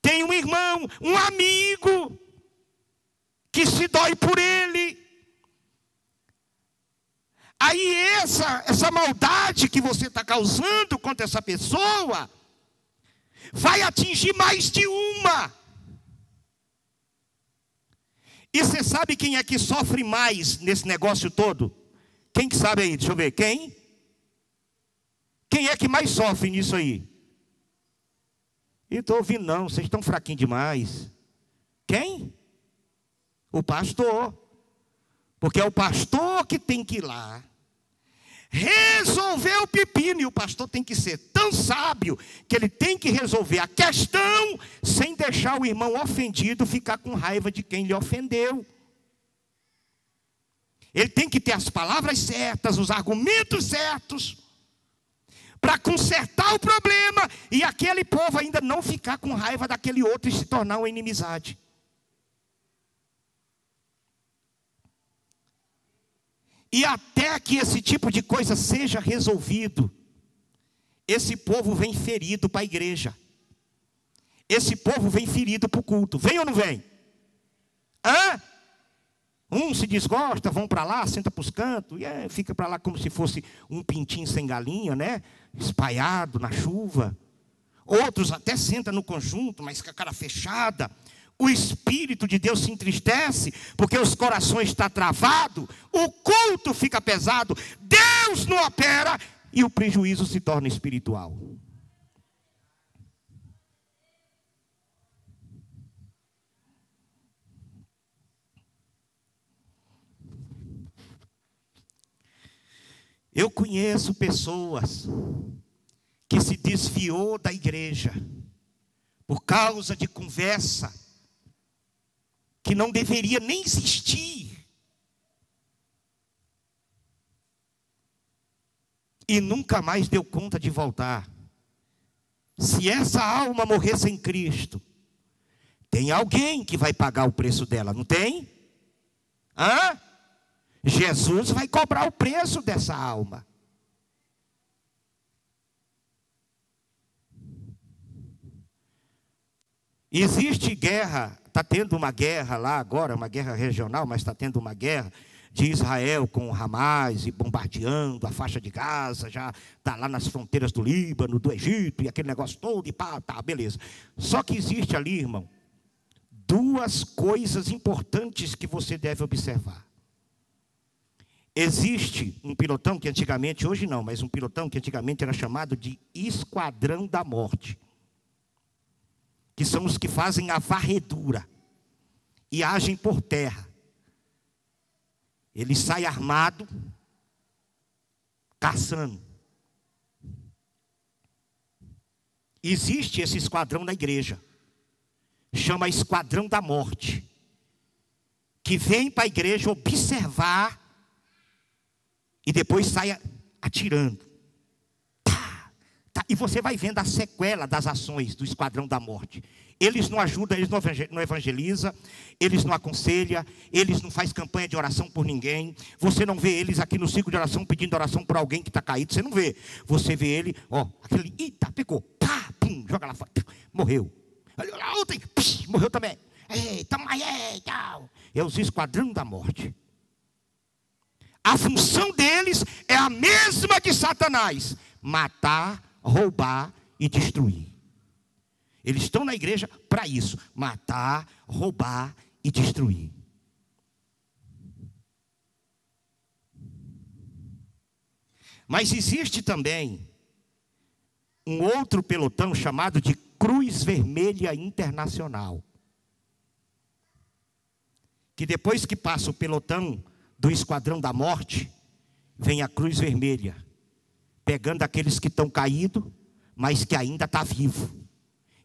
Tem um irmão, um amigo, que se dói por ele. Aí essa maldade que você está causando contra essa pessoa vai atingir mais de uma. E você sabe quem é que sofre mais nesse negócio todo? Quem que sabe aí? Deixa eu ver. Quem? Quem é que mais sofre nisso aí? Eu estou ouvindo não, vocês estão fraquinhos demais. Quem? O pastor. Porque é o pastor que tem que ir lá resolver o pepino. E o pastor tem que ser tão sábio que ele tem que resolver a questão sem deixar o irmão ofendido ficar com raiva de quem lhe ofendeu. Ele tem que ter as palavras certas, os argumentos certos, para consertar o problema e aquele povo ainda não ficar com raiva daquele outro e se tornar uma inimizade. E até que esse tipo de coisa seja resolvido, esse povo vem ferido para a igreja. Esse povo vem ferido para o culto. Vem ou não vem? Um se desgosta, vão para lá, senta para os cantos, e fica para lá como se fosse um pintinho sem galinha, né? Espalhado na chuva. Outros até sentam no conjunto, mas com a cara fechada. o Espírito de Deus se entristece, porque os corações estão travados, o culto fica pesado, Deus não opera e o prejuízo se torna espiritual. Eu conheço pessoas que se desviou da igreja por causa de conversa que não deveria nem existir. E nunca mais deu conta de voltar. Se essa alma morrer sem Cristo, tem alguém que vai pagar o preço dela, não tem? Hã? Jesus vai cobrar o preço dessa alma. Existe guerra, está tendo uma guerra lá agora, uma guerra regional, mas está tendo uma guerra de Israel com o Hamas e bombardeando a faixa de Gaza, já está lá nas fronteiras do Líbano, do Egito e aquele negócio todo, e pá, tá, beleza. Só que existe ali, irmão, duas coisas importantes que você deve observar. Existe um pilotão que antigamente, hoje não, mas um pilotão que antigamente era chamado de Esquadrão da Morte, que são os que fazem a varredura e agem por terra. Ele sai armado, caçando. Existe esse esquadrão na igreja, chama Esquadrão da Morte, que vem para a igreja observar e depois sai atirando. Tá, tá. E você vai vendo a sequela das ações do Esquadrão da Morte. Eles não ajudam, eles não evangelizam, eles não aconselham, eles não fazem campanha de oração por ninguém. Você não vê eles aqui no ciclo de oração pedindo oração por alguém que está caído. Você não vê. Você vê ele, ó, aquele, eita, pegou, pá, pum, joga lá fora, morreu. A outra, morreu também. Eita, mas tal. É os Esquadrão da Morte. A função deles é a mesma de Satanás: matar, roubar e destruir. Eles estão na igreja para isso: matar, roubar e destruir. Mas existe também um outro pelotão chamado de Cruz Vermelha Internacional, que depois que passa o pelotão do Esquadrão da Morte, vem a Cruz Vermelha, pegando aqueles que estão caídos, mas que ainda está vivo.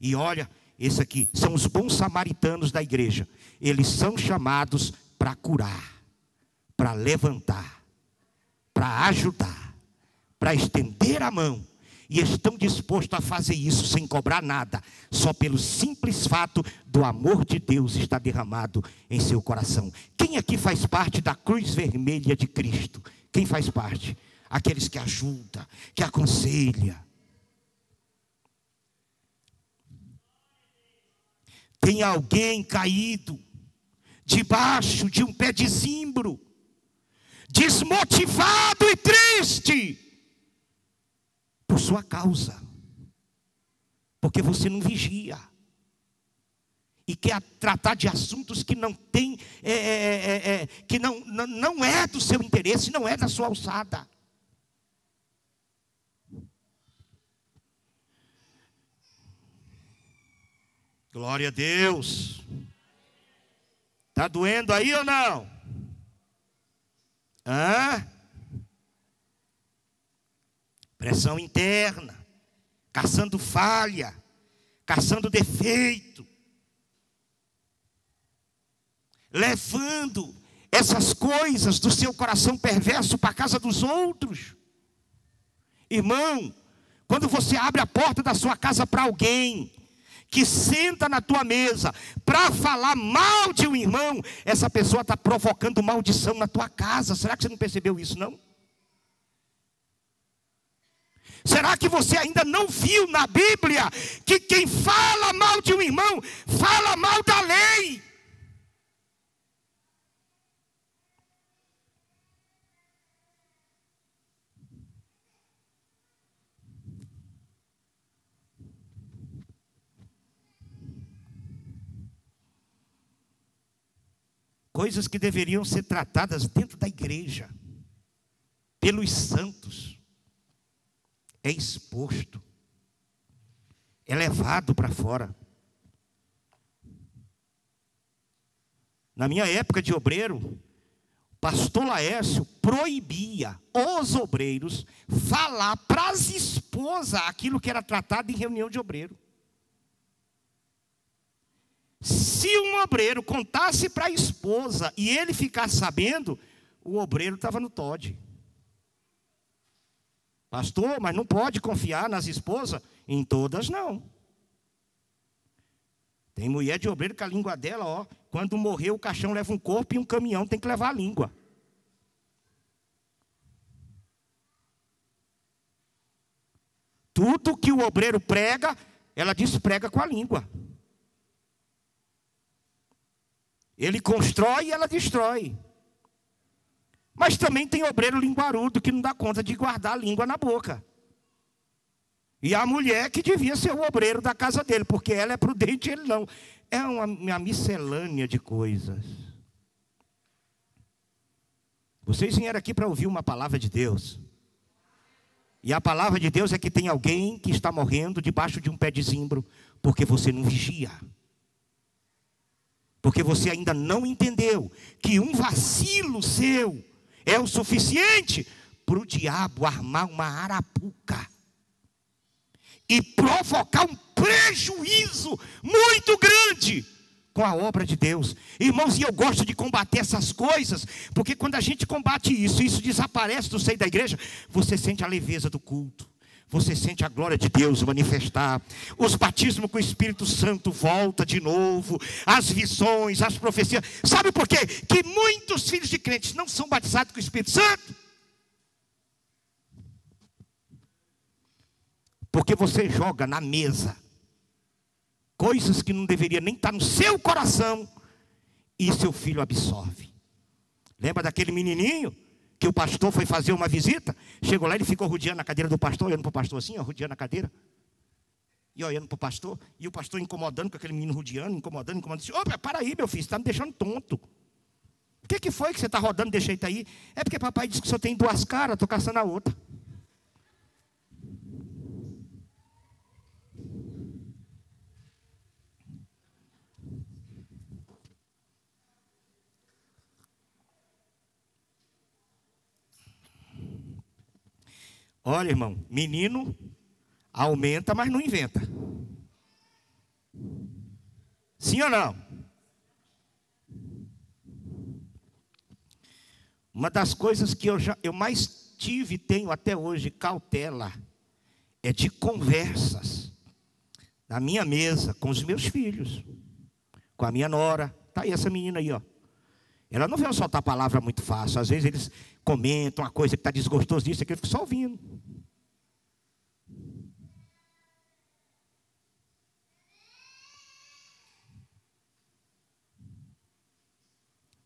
E olha, esse aqui são os bons samaritanos da igreja. Eles são chamados para curar, para levantar, para ajudar, para estender a mão. E estão dispostos a fazer isso sem cobrar nada, só pelo simples fato do amor de Deus estar derramado em seu coração. Quem aqui faz parte da Cruz Vermelha de Cristo? Quem faz parte? Aqueles que ajudam, que aconselham. Tem alguém caído debaixo de um pé de zimbro, desmotivado e triste, por sua causa, porque você não vigia e quer tratar de assuntos que não tem, que não é do seu interesse, não é da sua alçada. Glória a Deus. Está doendo aí ou não? Hã? Pressão interna, caçando falha, caçando defeito, levando essas coisas do seu coração perverso para a casa dos outros. Irmão, quando você abre a porta da sua casa para alguém que senta na tua mesa para falar mal de um irmão, essa pessoa está provocando maldição na tua casa. Será que você não percebeu isso, não? Será que você ainda não viu na Bíblia que quem fala mal de um irmão, fala mal da lei? Coisas que deveriam ser tratadas dentro da igreja, pelos santos, é exposto, é levado para fora. Na minha época de obreiro, pastor Laércio proibia os obreiros falar para as esposas aquilo que era tratado em reunião de obreiro. Se um obreiro contasse para a esposa e ele ficasse sabendo, o obreiro estava no TOD. Pastor, mas não pode confiar nas esposas? Em todas não. Tem mulher de obreiro que a língua dela, ó, quando morrer o caixão leva um corpo e um caminhão tem que levar a língua. Tudo que o obreiro prega, ela desprega com a língua. Ele constrói e ela destrói. Mas também tem obreiro linguarudo que não dá conta de guardar a língua na boca. E a mulher que devia ser o obreiro da casa dele, porque ela é prudente e ele não. É uma miscelânea de coisas. Vocês vieram aqui para ouvir uma palavra de Deus. E a palavra de Deus é que tem alguém que está morrendo debaixo de um pé de zimbro, porque você não vigia. Porque você ainda não entendeu que um vacilo seu é o suficiente para o diabo armar uma arapuca e provocar um prejuízo muito grande com a obra de Deus. Irmãos, e eu gosto de combater essas coisas, porque quando a gente combate isso desaparece do seio da igreja, você sente a leveza do culto. Você sente a glória de Deus manifestar. Os batismos com o Espírito Santo volta de novo. As visões, as profecias. Sabe por quê? Que muitos filhos de crentes não são batizados com o Espírito Santo? Porque você joga na mesa coisas que não deveria nem estar no seu coração e seu filho absorve. Lembra daquele menininho que o pastor foi fazer uma visita? Chegou lá, ele ficou rodeando a cadeira do pastor, olhando para o pastor assim, ó, rodeando a cadeira. E olhando para o pastor, e o pastor incomodando com aquele menino rodeando, incomodando. Disse, opa, para aí, meu filho, você está me deixando tonto. O que foi que você está rodando desse jeito aí? É porque papai disse que só tem duas caras, estou caçando a outra. Olha, irmão, menino aumenta, mas não inventa. Sim ou não? Uma das coisas que eu mais tive e tenho até hoje cautela é de conversas na minha mesa com os meus filhos, com a minha nora. Tá aí essa menina aí, ó. Ela não vem soltar palavra muito fácil. Às vezes eles comentam uma coisa que está desgostoso disso, aquilo, eu fico só ouvindo.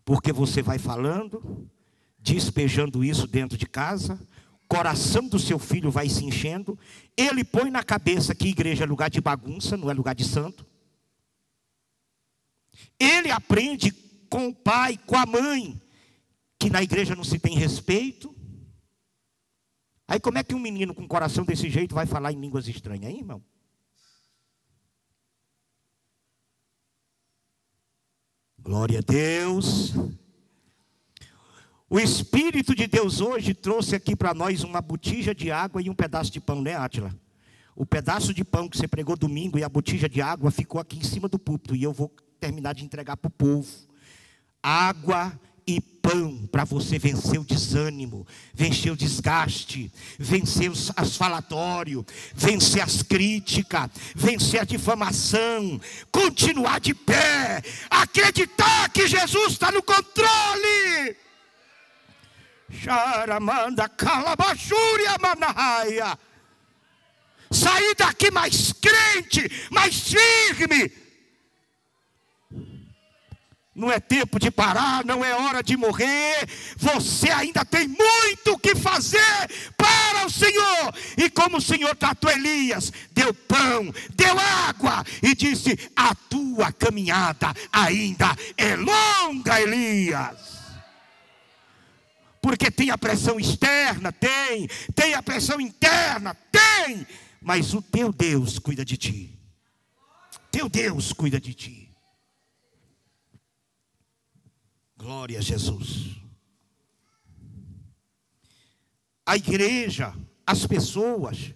Porque você vai falando, despejando isso dentro de casa, o coração do seu filho vai se enchendo, ele põe na cabeça que igreja é lugar de bagunça, não é lugar de santo. Ele aprende com o pai, com a mãe, que na igreja não se tem respeito. Aí como é que um menino com um coração desse jeito vai falar em línguas estranhas, hein, irmão? Glória a Deus. O Espírito de Deus hoje trouxe aqui para nós uma botija de água e um pedaço de pão, né, Átila? O pedaço de pão que você pregou domingo e a botija de água ficou aqui em cima do púlpito. E eu vou terminar de entregar para o povo. Água e pão para você vencer o desânimo, vencer o desgaste, vencer as falatórios, vencer as críticas, vencer a difamação, continuar de pé, acreditar que Jesus está no controle. Charamanda calabachúria manahaya. Sair daqui mais crente, mais firme. Não é tempo de parar, não é hora de morrer. Você ainda tem muito o que fazer para o Senhor. E como o Senhor tratou Elias, deu pão, deu água e disse: a tua caminhada ainda é longa, Elias. Porque tem a pressão externa, tem a pressão interna, tem. Mas o teu Deus cuida de ti. Teu Deus cuida de ti. Glória a Jesus. A igreja, as pessoas.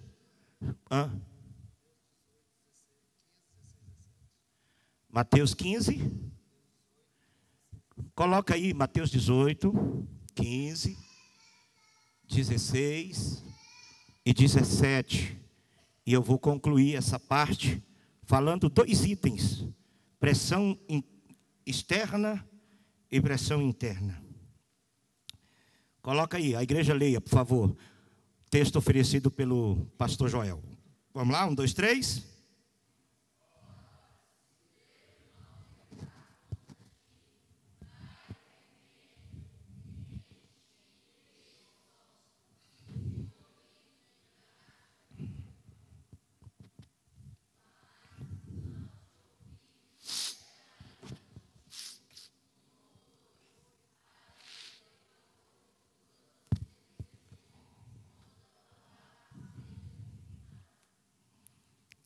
Mateus 15. Coloca aí Mateus 18, 15, 16 e 17. E eu vou concluir essa parte falando 2 itens: pressão externa e pressão interna. Coloca aí, a igreja leia, por favor. Texto oferecido pelo pastor Joel. Vamos lá, 1, 2, 3.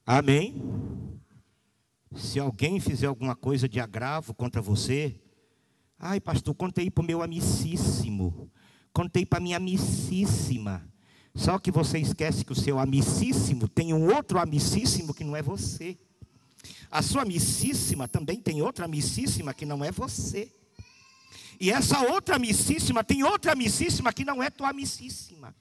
Amém? Se alguém fizer alguma coisa de agravo contra você, ai pastor, contei para o meu amicíssimo, contei para a minha amicíssima. Só que você esquece que o seu amicíssimo tem um outro amicíssimo que não é você. A sua amicíssima também tem outra amicíssima que não é você. E essa outra amicíssima tem outra amicíssima que não é tua amicíssima.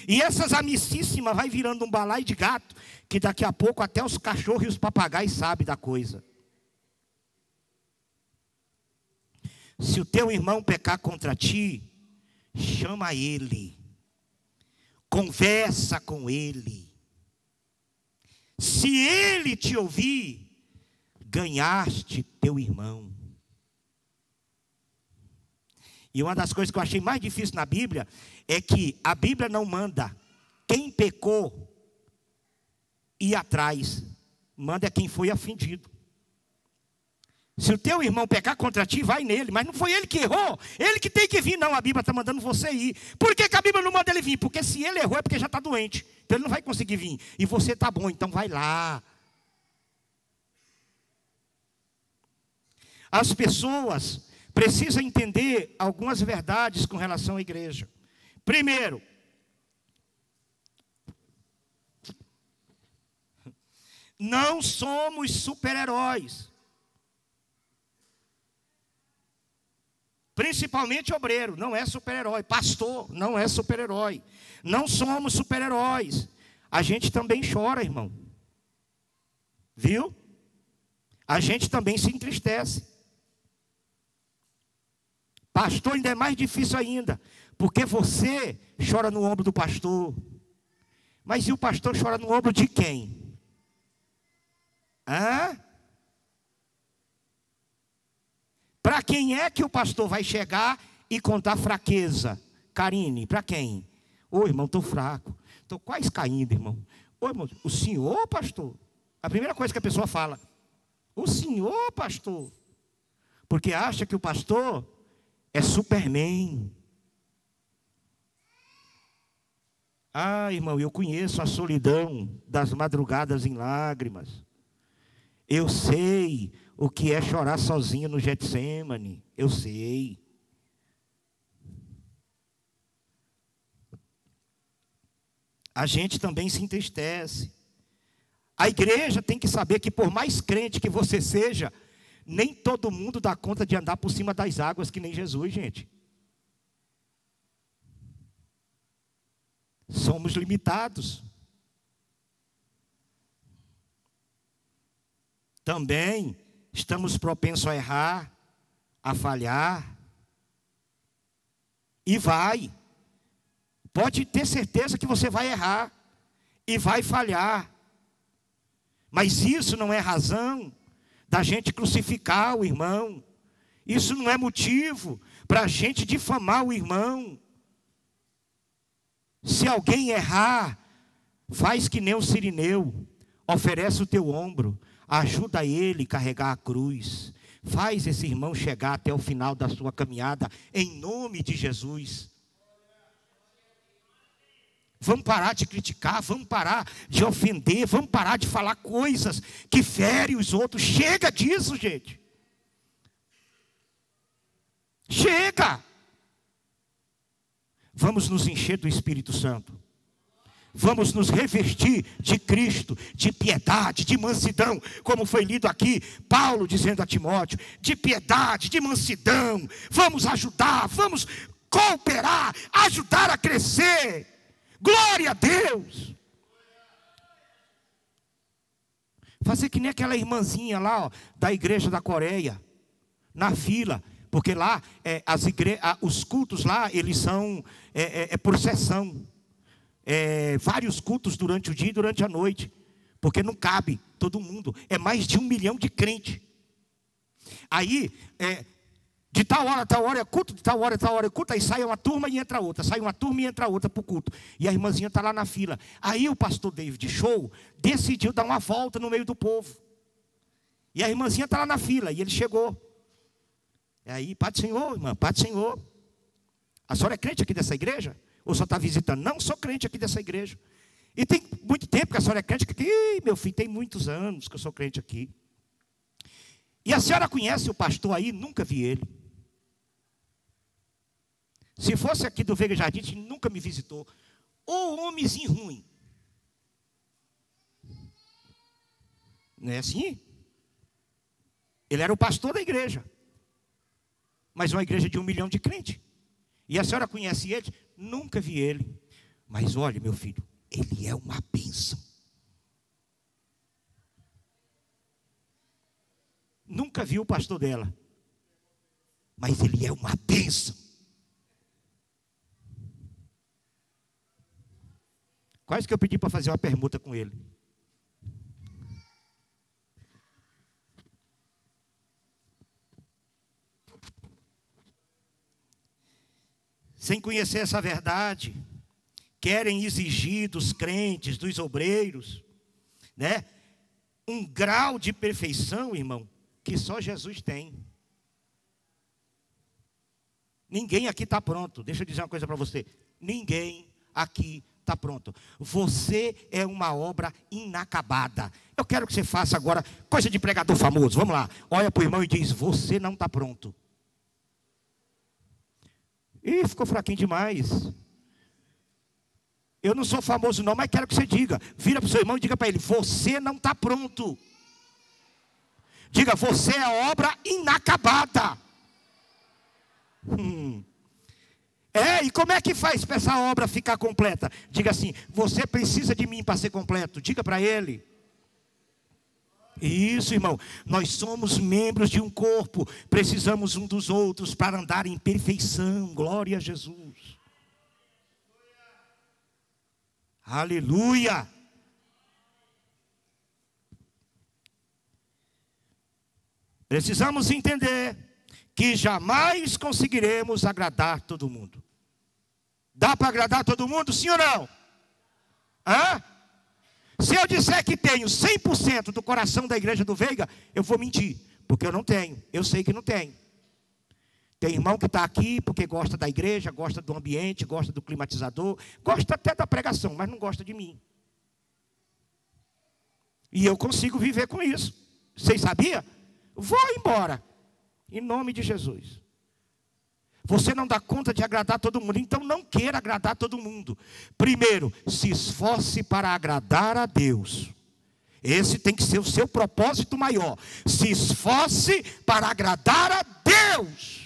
E essas amicíssimas vai virando um balaio de gato, que daqui a pouco até os cachorros e os papagaios sabem da coisa. Se o teu irmão pecar contra ti, chama ele, conversa com ele. Se ele te ouvir, ganhaste teu irmão. E uma das coisas que eu achei mais difícil na Bíblia é que a Bíblia não manda quem pecou ir atrás, manda quem foi ofendido. Se o teu irmão pecar contra ti, vai nele, mas não foi ele que errou, ele que tem que vir. Não, a Bíblia está mandando você ir. Por que a Bíblia não manda ele vir? Porque se ele errou é porque já está doente, então ele não vai conseguir vir. E você está bom, então vai lá. As pessoas precisam entender algumas verdades com relação à igreja. Primeiro, não somos super-heróis. Principalmente obreiro, não é super-herói. Pastor, não é super-herói. Não somos super-heróis. A gente também chora, irmão. Viu? A gente também se entristece. Pastor ainda é mais difícil ainda, porque você chora no ombro do pastor. Mas e o pastor chora no ombro de quem? Para quem é que o pastor vai chegar e contar fraqueza? Karine, para quem? Ô irmão, estou fraco, estou quase caindo, irmão. Ô irmão, o senhor, pastor? A primeira coisa que a pessoa fala: o senhor, pastor? Porque acha que o pastor é Superman. Ah, irmão, eu conheço a solidão das madrugadas em lágrimas. Eu sei o que é chorar sozinho no Getsêmani. Eu sei. A gente também se entristece. A igreja tem que saber que por mais crente que você seja, nem todo mundo dá conta de andar por cima das águas que nem Jesus, gente. Somos limitados. Também estamos propensos a errar, a falhar. E vai. Pode ter certeza que você vai errar e vai falhar. Mas isso não é razão da gente crucificar o irmão Isso não é motivo para a gente difamar o irmão. Se alguém errar, faz que nem o sirineu, oferece o teu ombro, ajuda ele a carregar a cruz. Faz esse irmão chegar até o final da sua caminhada, em nome de Jesus. Vamos parar de criticar, vamos parar de ofender, vamos parar de falar coisas que ferem os outros. Chega disso, gente. Chega. Vamos nos encher do Espírito Santo. Vamos nos revestir de Cristo, de piedade, de mansidão, como foi lido aqui, Paulo dizendo a Timóteo, de piedade, de mansidão. Vamos ajudar, vamos cooperar, ajudar a crescer. Glória a Deus. Fazer que nem aquela irmãzinha lá, ó, da igreja da Coreia, na fila, porque lá os cultos lá, eles são por sessão. Vários cultos durante o dia e durante a noite, porque não cabe todo mundo, é mais de 1 milhão de crentes. Aí, de tal hora é culto, de tal hora é culto, aí sai uma turma e entra outra, sai uma turma e entra outra para o culto, e a irmãzinha está lá na fila. Aí o pastor David Show decidiu dar uma volta no meio do povo, e a irmãzinha está lá na fila, e ele chegou. Aí, Pai do Senhor, irmã, Pai do Senhor, a senhora é crente aqui dessa igreja? Ou só está visitando? Não, sou crente aqui dessa igreja. E tem muito tempo que a senhora é crente aqui. Ih, meu filho, tem muitos anos que eu sou crente aqui. E a senhora conhece o pastor aí? Nunca vi ele. Se fosse aqui do Veiga Jardim, nunca me visitou. Ô homenzinho ruim. Não é assim? Ele era o pastor da igreja. Mas uma igreja de 1 milhão de crentes. E a senhora conhece ele? Nunca vi ele. Mas olha, meu filho, ele é uma bênção. Nunca vi o pastor dela. Mas ele é uma bênção. Quase que eu pedi para fazer uma permuta com ele. Sem conhecer essa verdade, querem exigir dos crentes, dos obreiros, né, um grau de perfeição, irmão, que só Jesus tem. Ninguém aqui está pronto. Deixa eu dizer uma coisa para você. Ninguém aqui está pronto. Você é uma obra inacabada. Eu quero que você faça agora coisa de pregador famoso. Vamos lá. Olha para o irmão e diz: você não está pronto. Ih, ficou fraquinho demais. Eu não sou famoso não, mas quero que você diga. Vira para o seu irmão e diga para ele: você não está pronto. Diga: você é obra inacabada. E como é que faz para essa obra ficar completa? Diga assim: você precisa de mim para ser completo. Diga para ele. Isso, irmão, nós somos membros de um corpo, precisamos um dos outros para andar em perfeição. Glória a Jesus. Aleluia. Precisamos entender que jamais conseguiremos agradar todo mundo. Dá para agradar todo mundo, sim ou não? Hã? Se eu disser que tenho 100% do coração da igreja do Veiga, eu vou mentir, porque eu não tenho, eu sei que não tenho. Tem irmão que está aqui porque gosta da igreja, gosta do ambiente, gosta do climatizador, gosta até da pregação, mas não gosta de mim. E eu consigo viver com isso. Vocês sabiam? Vou embora, em nome de Jesus. Você não dá conta de agradar todo mundo, então não queira agradar todo mundo. Primeiro, se esforce para agradar a Deus. Esse tem que ser o seu propósito maior. Se esforce para agradar a Deus.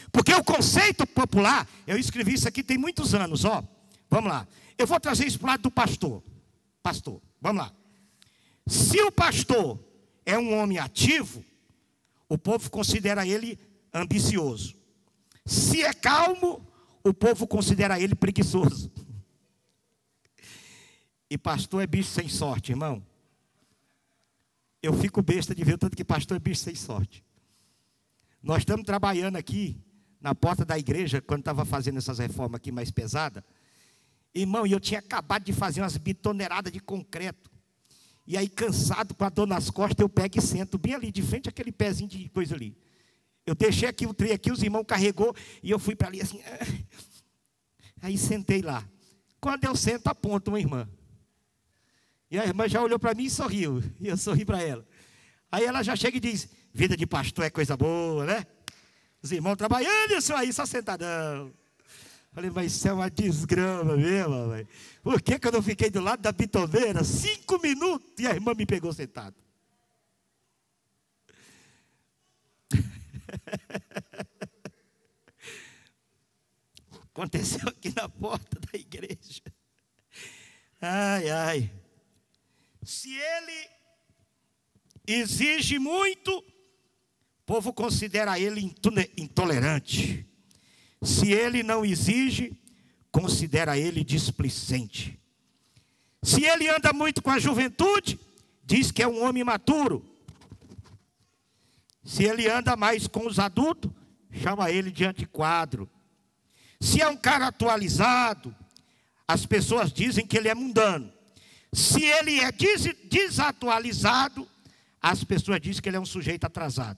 Porque o conceito popular, eu escrevi isso aqui tem muitos anos, ó. Vamos lá. Eu vou trazer isso para o lado do pastor. Pastor, vamos lá. Se o pastor é um homem ativo, o povo considera ele ambicioso. Se é calmo, o povo considera ele preguiçoso. E pastor é bicho sem sorte, irmão. Eu fico besta de ver o tanto que pastor é bicho sem sorte. Nós estamos trabalhando aqui na porta da igreja, quando estava fazendo essas reformas aqui mais pesadas. Irmão, e eu tinha acabado de fazer umas bitoneiradas de concreto. E aí, cansado, com a dor nas costas, eu pego e sento bem ali, de frente àquele pezinho de coisa ali. Eu deixei aqui o trem aqui, os irmãos carregou, e eu fui para ali assim. Aí sentei lá. Quando eu sento, aponta uma irmã. E a irmã já olhou para mim e sorriu. E eu sorri para ela. Aí ela já chega e diz: vida de pastor é coisa boa, né? Os irmãos trabalhando, isso aí, só sentadão. Falei, mas isso é uma desgrama mesmo, velho. Por que eu não fiquei do lado da bitoneira 5 minutos e a irmã me pegou sentado? Aconteceu aqui na porta da igreja. Ai, ai. Se ele exige muito, o povo considera ele intolerante. Se ele não exige, considera ele displicente. Se ele anda muito com a juventude, diz que é um homem maturo. Se ele anda mais com os adultos, chama ele de antiquado. Se é um cara atualizado, as pessoas dizem que ele é mundano. Se ele é desatualizado, as pessoas dizem que ele é um sujeito atrasado.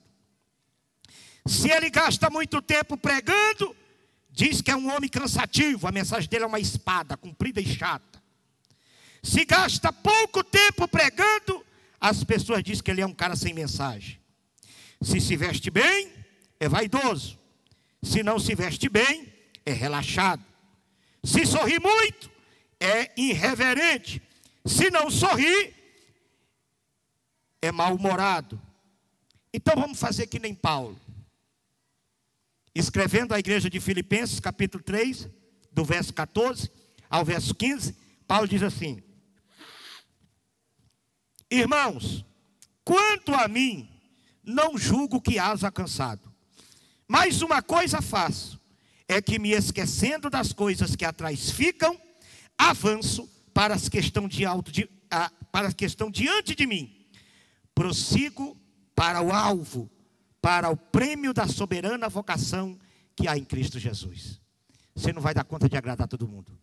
Se ele gasta muito tempo pregando, diz que é um homem cansativo. A mensagem dele é uma espada, comprida e chata. Se gasta pouco tempo pregando, as pessoas dizem que ele é um cara sem mensagem. Se veste bem, é vaidoso. Se não se veste bem, é relaxado. Se sorri muito, é irreverente. Se não sorri, é mal-humorado. Então vamos fazer que nem Paulo. Escrevendo à igreja de Filipenses, capítulo 3, do verso 14 ao verso 15, Paulo diz assim: irmãos, quanto a mim, não julgo que haja cansado, mas uma coisa faço, é que me esquecendo das coisas que atrás ficam, avanço para a questão diante de mim, prossigo para o alvo, para o prêmio da soberana vocação que há em Cristo Jesus. Você não vai dar conta de agradar todo mundo.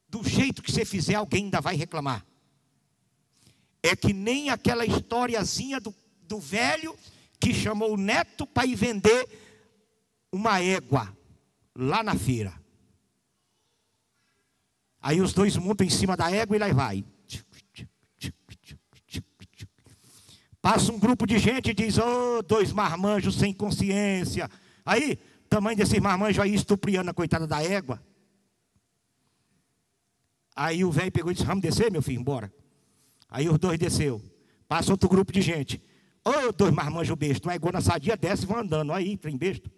Do jeito que você fizer, alguém ainda vai reclamar. É que nem aquela historiazinha do velho que chamou o neto para ir vender uma égua lá na feira. Aí os dois montam em cima da égua e lá vai. Passa um grupo de gente e diz: oh, 2 marmanjos sem consciência. Aí, tamanho desses marmanjos aí estupriando a coitada da égua. Aí o velho pegou e disse: vamos descer, meu filho, embora. Aí os dois desceu. Passa outro grupo de gente: ô, 2 marmanjos bestos, uma égua sadia desce e vão andando. Aí, trem besta.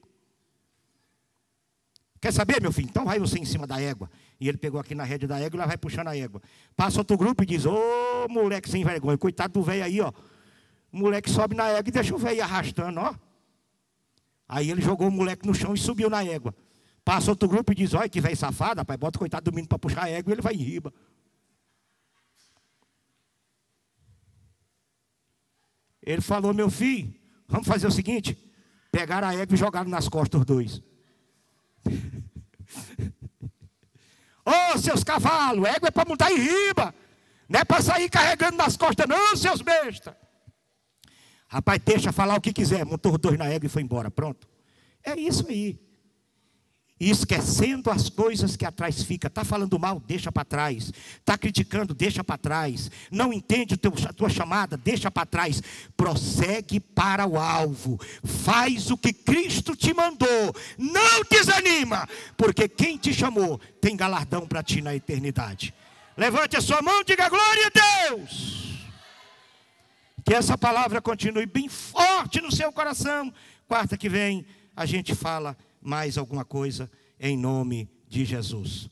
Quer saber, meu filho? Então vai você em cima da égua. E ele pegou aqui na rédea da égua e lá vai puxando a égua. Passa outro grupo e diz: ô, moleque sem vergonha, coitado do velho aí, ó. O moleque sobe na égua e deixa o velho arrastando, ó. Aí ele jogou o moleque no chão e subiu na égua. Passa outro grupo e diz: olha que velho safado, rapaz, bota o coitado do menino para puxar a égua e ele vai em riba. Ele falou: meu filho, vamos fazer o seguinte: pegaram a égua e jogaram nas costas os dois. Ô, seus cavalos, égua é para montar em riba, não é para sair carregando nas costas não, seus bestas. Rapaz, deixa falar o que quiser. Montou os dois na égua e foi embora, pronto. É isso aí. E esquecendo as coisas que atrás fica. Está falando mal, deixa para trás. Está criticando, deixa para trás. Não entende a tua chamada, deixa para trás. Prossegue para o alvo. Faz o que Cristo te mandou. Não desanima, porque quem te chamou tem galardão para ti na eternidade. Levante a sua mão e diga: glória a Deus. Que essa palavra continue bem forte no seu coração. Quarta que vem a gente fala mais alguma coisa em nome de Jesus.